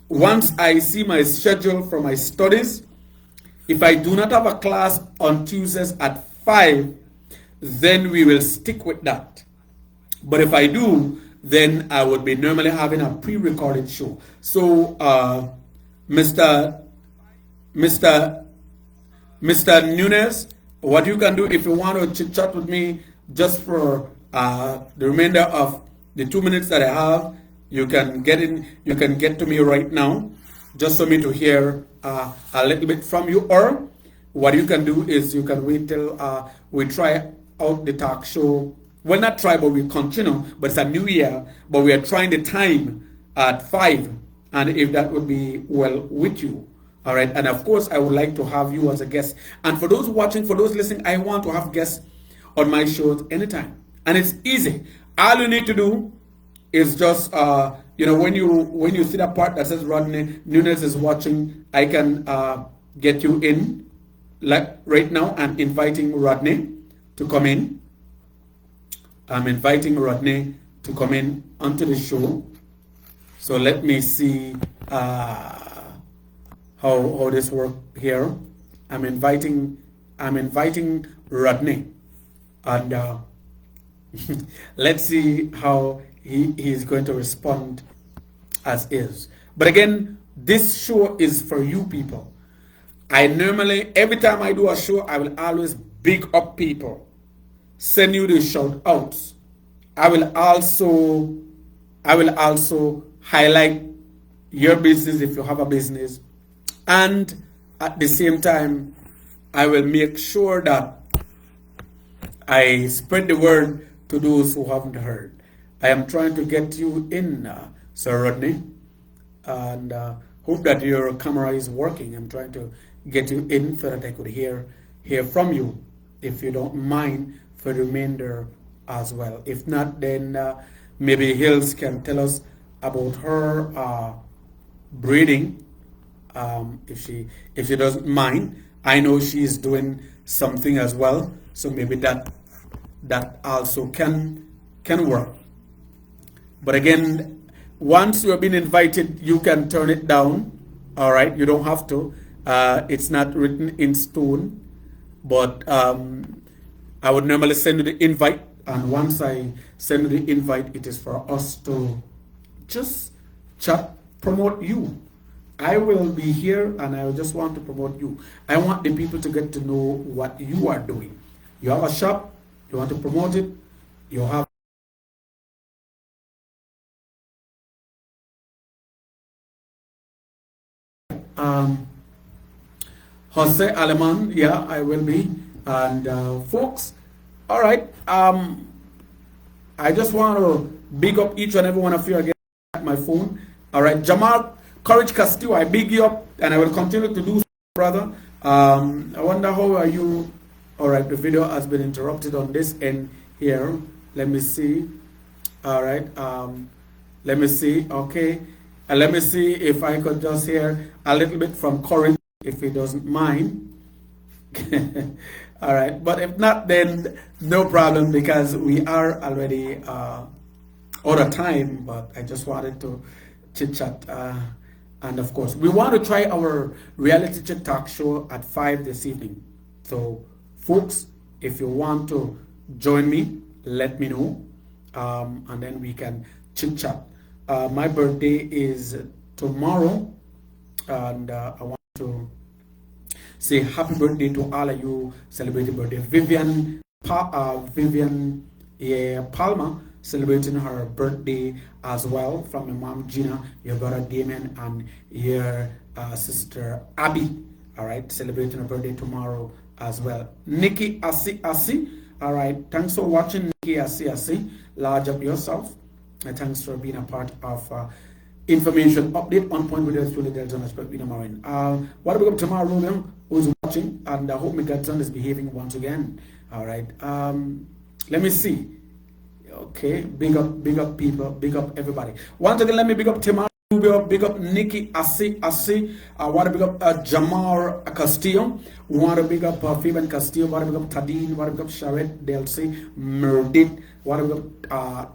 Once I see my schedule for my studies, if I do not have a class on Tuesdays at 5, then we will stick with that. But if I do, then I would be normally having a pre-recorded show. So, Mr. Nunes, what you can do if you want to chit chat with me just for the remainder of the 2 minutes that I have, you can get in. You can get to me right now, just for me to hear a little bit from you. Or what you can do is you can wait till we try out the talk show. Well, not try, but we continue. But it's a new year, but we are trying the time at 5, and if that would be well with you. All right, and of course, I would like to have you as a guest. And for those watching, for those listening, I want to have guests on my shows anytime, and it's easy. All you need to do is just, when you see that part that says Rodney Nunes is watching, I can get you in. Like right now, I'm inviting Rodney to come in. I'm inviting Rodney to come in onto the show. So let me see. How this work here. I'm inviting Rodney, and let's see how he is going to respond as is. But again, this show is for you people. I normally, every time I do a show, I will always big up people, send you the shout outs. I will also, highlight your business if you have a business, and at the same time, I will make sure that I spread the word to those who haven't heard. I am trying to get you in, Sir Rodney, and hope that your camera is working. I'm trying to get you in so that I could hear from you, if you don't mind, for the remainder as well. If not, then maybe Hills can tell us about her breeding, if she doesn't mind. I know she's doing something as well, so maybe that also can work. But again, once you have been invited, you can turn it down. All right, you don't have to. It's not written in stone, but I would normally send you the invite, and once I send you the invite, it is for us to just chat, promote you. I will be here, and I just want to promote you. I want the people to get to know what you are doing. You have a shop, you want to promote it, you have Jose Aleman, yeah, I will be. And folks, all right. I just want to big up each and every one of you again at my phone. All right, Jamal Courage Castillo, I big you up, and I will continue to do so, brother. I wonder how are you? All right, the video has been interrupted on this end here. Let me see. All right. Let me see. Okay. Let me see if I could just hear a little bit from Corinne, if he doesn't mind. All right, but if not, then no problem, because we are already out of time. But I just wanted to chit chat, and of course, we want to try our reality check talk show at 5 this evening. So, folks, if you want to join me, let me know, and then we can chit chat. My birthday is tomorrow, and I want to say happy birthday to all of you celebrating birthday. Vivian Palmer celebrating her birthday as well, from your mom Gina, your brother Damien, and your sister Abby. All right, celebrating her birthday tomorrow as well. Nikki Asi. All right, thanks for watching, Nikki Asi. Large up yourself. And thanks for being a part of information update on point with us, Julie Delton, Spectina Marine. What about tomorrow, Ruben, who's watching? And I hope my godson is behaving once again. All right. Let me see. Okay. Big up people. Big up everybody. Once again, let me big up Timar. Big up Nikki Asi. I want to big up Jamar Castillo. Want to big up Fabian Castillo. Want to big up Tadine. Want to big up Sharet Delcy Merdit. Want to big up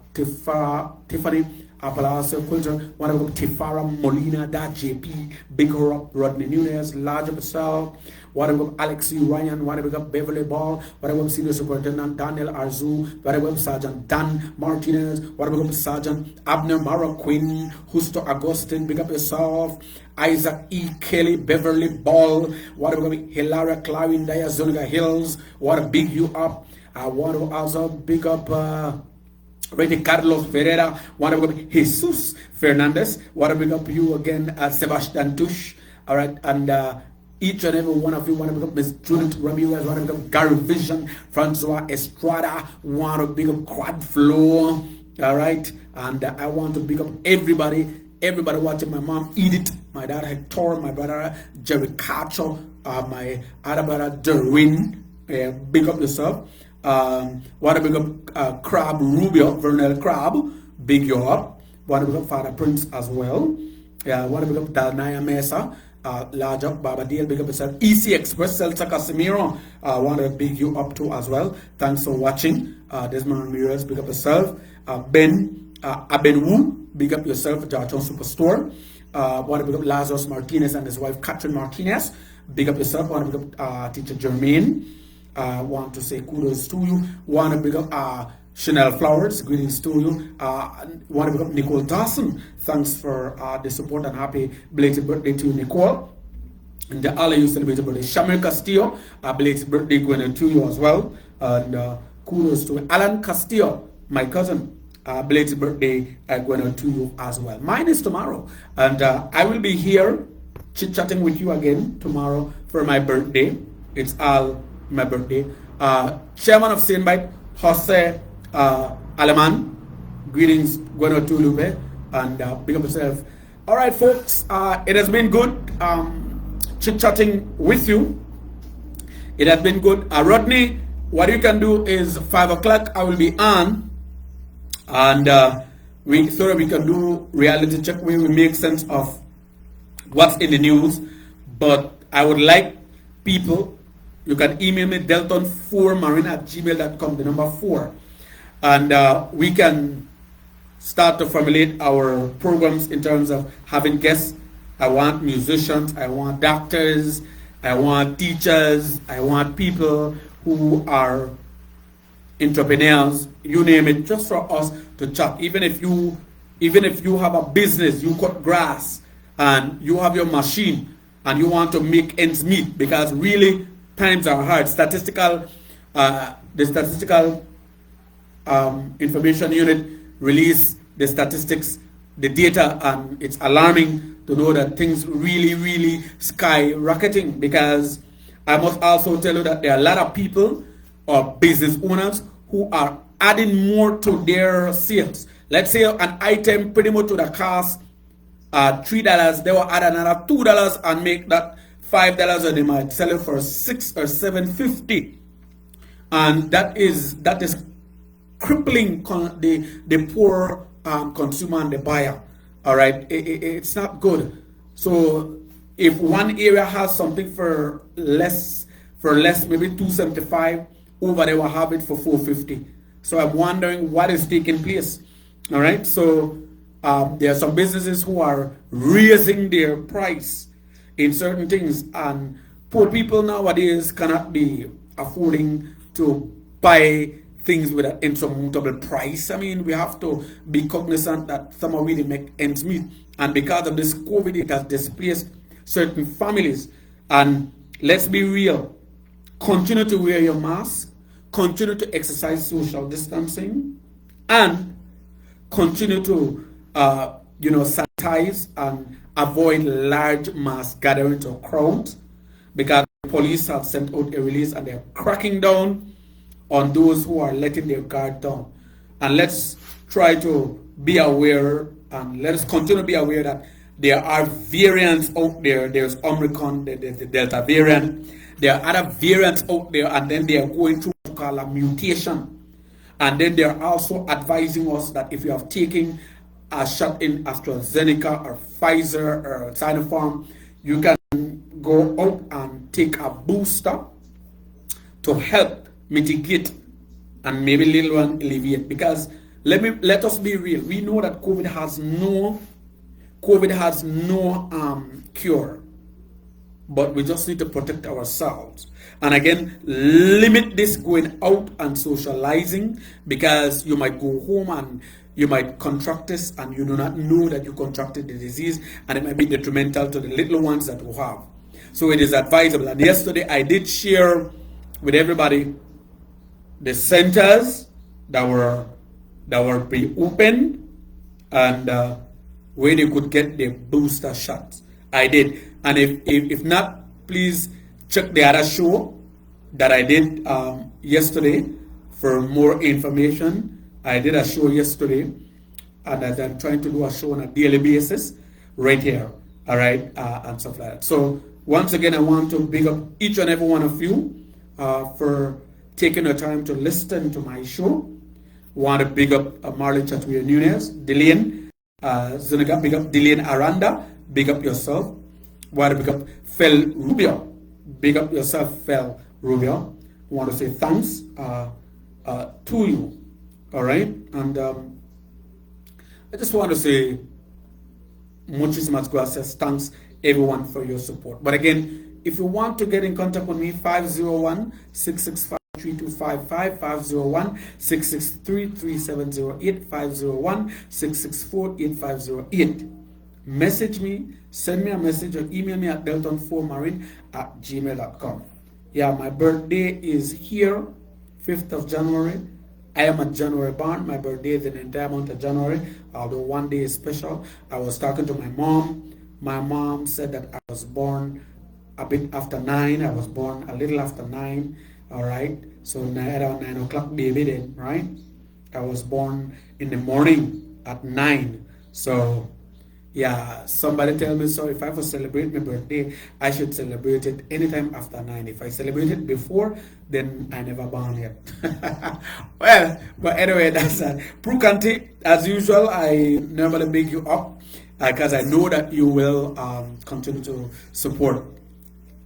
Tiffany Palacio Culture. Want to big up Tifara Molina. That JP. Big her up Rodney Nunes. Large up yourself. Want to big up Alexi Ryan. Want to big up Beverly Ball. Want to big up Senior Superintendent Daniel Arzu. Want to big up Sergeant Dan Martinez. Want to big up Sergeant Abner Mara Quinn. Justo Agustin. Big up yourself. Isaac E. Kelly, Beverly Ball. Want to big up Hilaria Clarin, Daya Zuniga Hills. Want to big you up. I want to also big up Ready Carlos Ferreira. Want to big up Jesus Fernandez. Want to big up you again, Sebastian Tush. All right, and each and every one of you want to big up Miss Judith Ramirez. Want to big up Gary Vision, Francois Estrada. Want to big up Quad Flow. All right, and I want to big up everybody watching. My mom Edith, my dad Hector, my brother Jerry Cacho, my other brother Doreen. Big up yourself. Want to big up Crab Rubio, Vernel Crab. Big you up. Want to big up Father Prince as well. Want to big up Dalnaya Mesa. Large up Baba Deal, big up yourself. EC Express, Celta Casimiro, want to big you up too as well. Thanks for watching. Desmond Ramirez, big up yourself. Ben Abenwu, big up yourself. Jarton Superstore. Want to big up Lazarus Martinez and his wife Catherine Martinez. Big up yourself. Want to big up Teacher Jermaine. Want to say kudos to you. Want to big up Chanel Flowers, greetings to you. Want to pick up Nicole Dawson. Thanks for the support and happy belated birthday to you, Nicole. And the all of you celebrated birthday. Shamir Castillo, belated birthday going to you as well. And kudos to Alan Castillo, my cousin. Belated birthday going to you as well. Mine is tomorrow. And I will be here chit-chatting with you again tomorrow for my birthday. It's all my birthday. Chairman of Sainbite, Jose Aleman, greetings going to Lupe, and big up yourself. All right, folks, it has been good chit-chatting with you. It has been good. Rodney, what you can do is 5 o'clock I will be on, and so that we can do reality check where we make sense of what's in the news. But I would like people, you can email me delton4marine@gmail.com, the number 4, and we can start to formulate our programs in terms of having guests. I want musicians, I want doctors, I want teachers, I want people who are entrepreneurs, you name it, just for us to chat. Even if you have a business, you cut grass and you have your machine and you want to make ends meet, because really times are hard. The statistical information unit release the statistics, the data, and it's alarming to know that things really skyrocketing. Because I must also tell you that there are a lot of people or business owners who are adding more to their sales. Let's say an item pretty much to the cost $3, they will add another $2 and make that $5, and they might sell it for $6 or $7.50, and that is crippling the poor consumer and the buyer. All right, it's not good. So if one area has something for less, maybe $2.75, over there will have it for $4.50. So I'm wondering what is taking place. All right, so there are some businesses who are raising their price in certain things, and poor people nowadays cannot be affording to buy things with an insurmountable price. I mean, we have to be cognizant that some are really make ends meet, and because of this COVID, it has displaced certain families. And let's be real, continue to wear your mask, continue to exercise social distancing, and continue to sanitize and avoid large mass gatherings or crowds, because the police have sent out a release and they're cracking down on those who are letting their guard down. And let's try to be aware, and let us continue to be aware that there are variants out there. There's Omicron, the Delta variant. There are other variants out there, and then they are going through what we call a mutation. And then they're also advising us that if you have taken a shot in AstraZeneca or Pfizer or Sinopharm, you can go out and take a booster to help mitigate and maybe little one alleviate. Because let us be real, we know that COVID has no cure, but we just need to protect ourselves. And again, limit this going out and socializing, because you might go home and you might contract this and you do not know that you contracted the disease, and it might be detrimental to the little ones that you have. So it is advisable. And yesterday I did share with everybody the centers that were pre-opened and where they could get their booster shots. I did. And if not, please check the other show that I did yesterday for more information. I did a show yesterday, and as I'm trying to do a show on a daily basis right here, all right, and stuff like that. So once again, I want to big up each and every one of you for taking the time to listen to my show. Want to big up Marley Chatwia Nunez, Dillian Zuniga, big up Dillian Aranda, big up yourself. Want to big up Fel Rubio, big up yourself, Fel Rubio. Want to say thanks to you. All right, and I just want to say muchísimas gracias. Thanks everyone for your support. But again, if you want to get in contact with me, 501-665-37 3255-501-663-3708, 501-664-8508. Message me, send me a message, or email me at delton4marine@gmail.com. Yeah, my birthday is here, 5th of January. I am a January born. My birthday is in the entire month of January, although one day is special. I was talking to my mom. My mom said that I was born a bit after 9. I was born a little after 9. All right. So around 9 o'clock, baby, then, right? I was born in the morning at 9. So, yeah, somebody tell me, so if I was celebrate my birthday, I should celebrate it anytime after 9. If I celebrate it before, then I never born yet. Well, but anyway, that's Prue Kanti. As usual, I normally big you up because I know that you will continue to support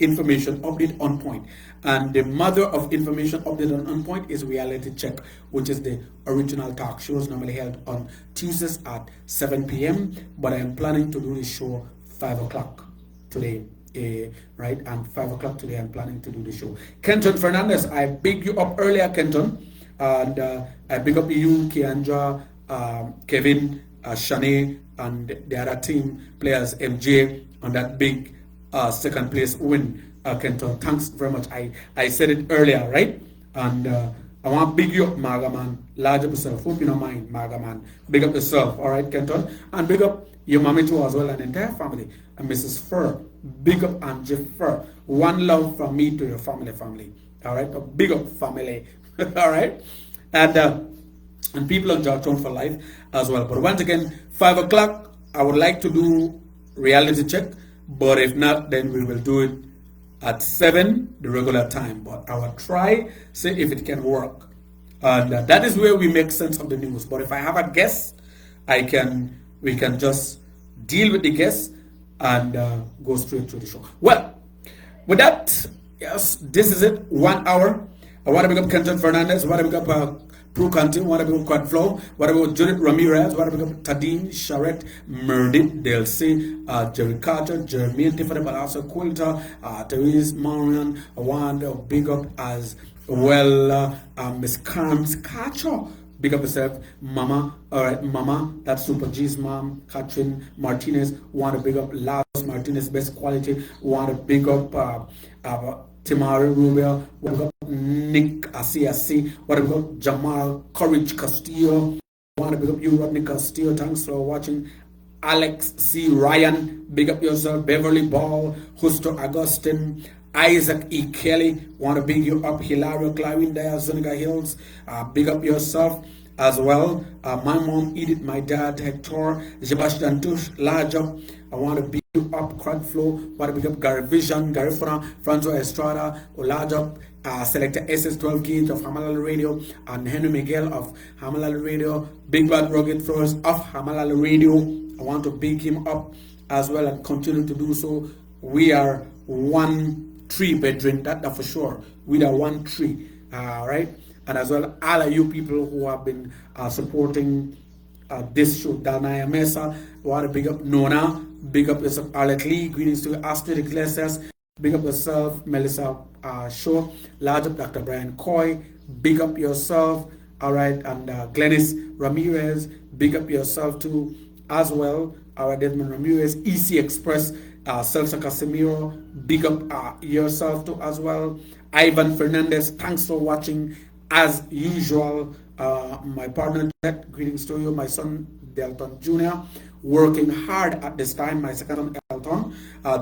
Information Update On Point. And the mother of Information Update On Point is Reality Check, which is the original talk shows normally held on Tuesdays at 7 p.m. But I am planning to do the show 5 o'clock today. Right? And 5 o'clock today, I'm planning to do the show. Kenton Fernandez, I big you up earlier, Kenton. And I big up you, Kiandra, Kevin, Shanae, and the other team players, MJ, on that big second place win, Kenton. Thanks very much. I said it earlier, right? And I want to big you up, Magaman. Large up yourself. Hope you don't mind, Magaman. Big up yourself, all right, Kenton? And big up your mommy too as well, and the entire family. And Mrs. Fur. Big up and Jeff Fur. One love from me to your family. All right? A big up family. All right? And people on Georgetown for life as well. But once again, 5 o'clock, I would like to do reality check. But if not, then we will do it at 7, the regular time. But I will try, see if it can work. And that is where we make sense of the news. But if I have a guest, we can just deal with the guest and go straight to the show. Well, with that, yes, this is it. 1 hour. I want to big up Kenton Fernandez. I want to big up Prue Kanti. I want to big up Quad Flow. I want to big up Judith Ramirez. I want to big up Tadine, Charette, Merdit, Delcy, Jerry Carter, Jermaine Tiffany, but also Quilter, Therese Marion. I want to big up as well Miss Carms Cacho. Big up yourself, Mama. All right, Mama. That's Super G's mom, Catherine Martinez. Want to big up Lars Martinez, best quality. Want to big up Timari Rubio. Want to big up Nick Asiasi. Want to big up Jamal Courage Castillo. Want to big up you, Rodney Castillo. Thanks for watching. Alex C. Ryan. Big up yourself. Beverly Ball. Justo Agustin. Isaac E. Kelly, want to big you up. Hilario Clarine there, Zuniga Hills, big up yourself as well. My mom Edith, my dad Hector, Sebastian Tush, large up. I want to big you up. Crowd Flow, want to big up Gary Vision, Gary Francois Estrada, large up. Selector SS12 Gauge of Hamalal Radio, and Henry Miguel of Hamalal Radio, Big Bad Rugged Flores of Hamalal Radio. I want to big him up as well and continue to do so. We are 1 tree, brethren, that for sure. We are 1 tree, right? And as well, all of you people who have been supporting this show. Danaya Mesa, want to big up Nona, big up yourself, Arlette Lee, greetings to Astrid Iglesias, big up yourself, Melissa Shaw, large up Dr. Brian Coy, big up yourself, all right, and Glennis Ramirez, big up yourself too, as well, all right, Desmond Ramirez, EC Express, Celsa Casemiro, big up yourself too as well. Ivan Fernandez, thanks for watching as usual. My partner, greetings to you. My son, Delton Jr., working hard at this time. My second son, Elton,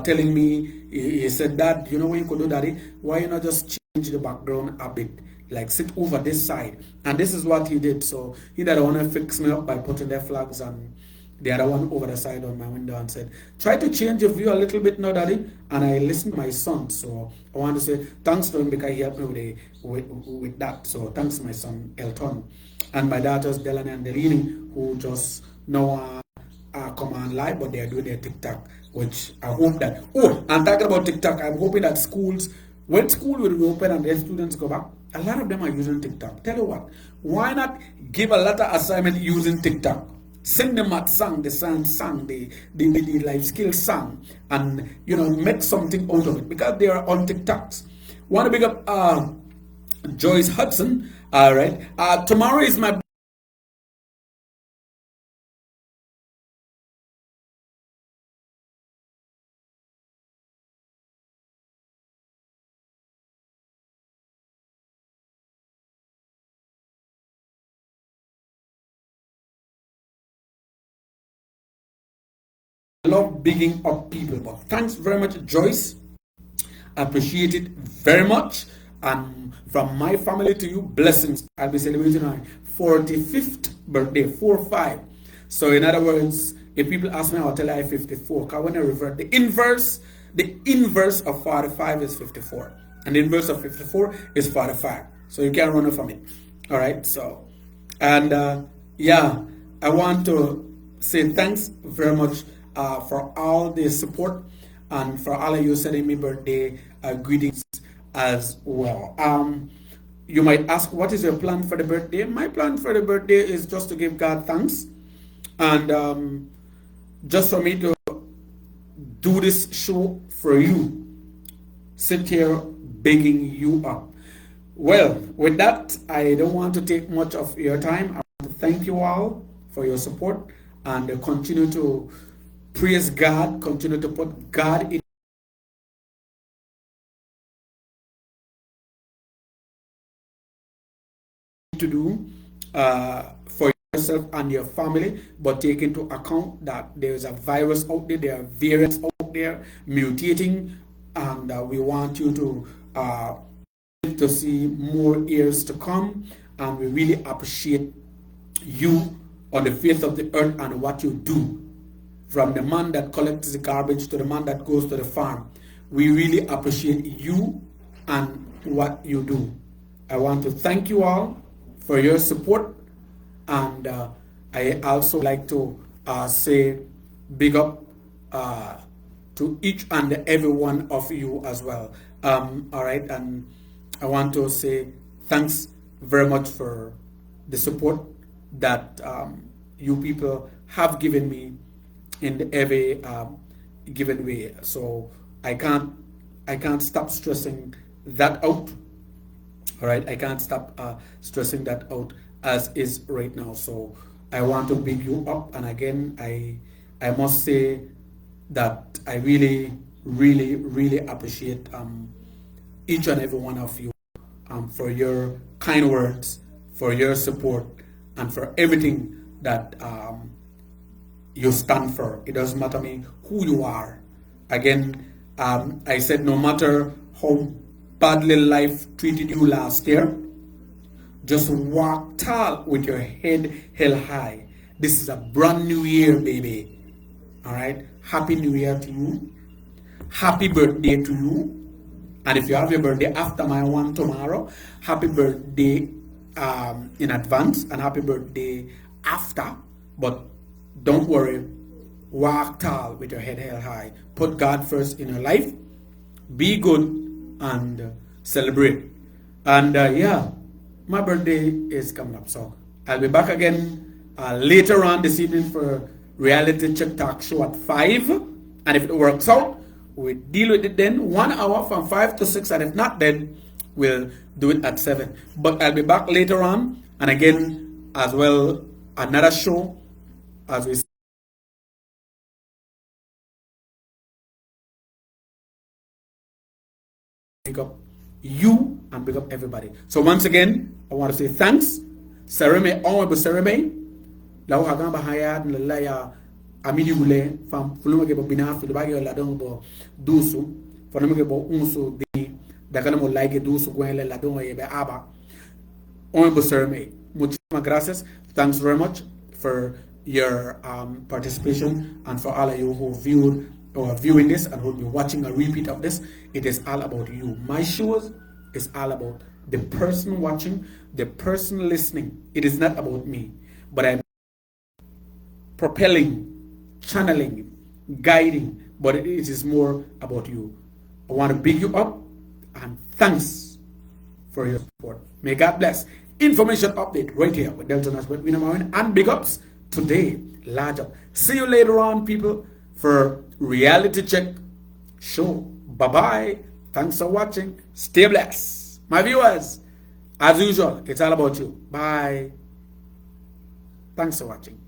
telling me, he said, Dad, you know what you could do, Daddy? Why you not just change the background a bit? Like sit over this side. And this is what he did. So he didn't want to fix me up by putting their flags and the other one over the side on my window and said, try to change your view a little bit now, Daddy. And I listened to my son. So I want to say thanks to him because he helped me with that. So thanks to my son, Elton. And my daughters, Delany and Delini, who just now come on live, but they are doing their TikTok, which I hope that. Oh, I'm talking about TikTok. I'm hoping that schools, when school will reopen and their students go back, a lot of them are using TikTok. Tell you what, why not give a lot of assignment using TikTok? Sing the math song, the science song, the life skills song, and make something out of it because they are on TikToks. Want to big up Joyce Hudson. All right. Tomorrow is my love bigging up people. But thanks very much, Joyce. Appreciate it very much. And from my family to you, blessings. I'll be celebrating my 45th birthday, 4-5. So, in other words, if people ask me, I'll tell you I 54. Because when I revert the inverse of 45 is 54. And the inverse of 54 is 45. So, you can't run away from it. All right. So, and yeah, I want to say thanks very much for all the support and for all of you sending me birthday greetings as well. You might ask, what is your plan for the birthday? My plan for the birthday is just to give God thanks and just for me to do this show for you, sit here begging you up. Well, with that, I don't want to take much of your time. I want to thank you all for your support and continue to praise God, continue to put God in to do for yourself and your family, but take into account that there's a virus out there, there are variants out there mutating, and we want you to see more years to come, and we really appreciate you on the face of the earth and what you do. From the man that collects the garbage to the man that goes to the farm, we really appreciate you and what you do. I want to thank you all for your support, and I also like to say big up to each and every one of you as well. All right, and I want to say thanks very much for the support that you people have given me in every given way. So I can't stop stressing that out. All right, I can't stop stressing that out as is right now. So I want to big you up, and again, I must say that I really, really, really appreciate each and every one of you for your kind words, for your support, and for everything that you stand for. It doesn't matter me who you are. Again, I said no matter how badly life treated you last year, just walk tall with your head held high. This is a brand new year, baby. All right. Happy New Year to you. Happy birthday to you. And if you have your birthday after my one tomorrow, happy birthday in advance and happy birthday after. But don't worry, walk tall with your head held high. Put God first in your life. Be good and celebrate. And yeah, my birthday is coming up. So I'll be back again later on this evening for Reality Check Talk Show at 5. And if it works out, we deal with it then 1 hour from 5 to 6. And if not, then we'll do it at 7. But I'll be back later on. And again, as well, another show as we pick up you and pick up everybody. So once again, I want to say thanks. Sereme, honorable Sereme. Lau hagan bahaya nlalaya amini gule fam fuluma ke bina fil bagi la don bo dusu fonama ke bo unsu di dakana mo like dusu gwele la don yebe aba. Honorable Sereme, muchísimas gracias. Thanks very much for your participation and for all of you who viewed or viewing this and who will be watching a repeat of this. It is all about you. My shows is all about the person watching, the person listening. It is not about me, but I'm propelling, channeling, guiding, but it is more about you. I want to big you up and thanks for your support. May God bless. Information update right here with Delta Nash, with Winamarin and big ups today. Large up. See you later on, people, for Reality Check Show. Bye bye. Thanks for watching. Stay blessed. My viewers, As usual, it's all about you. Bye. Thanks for watching.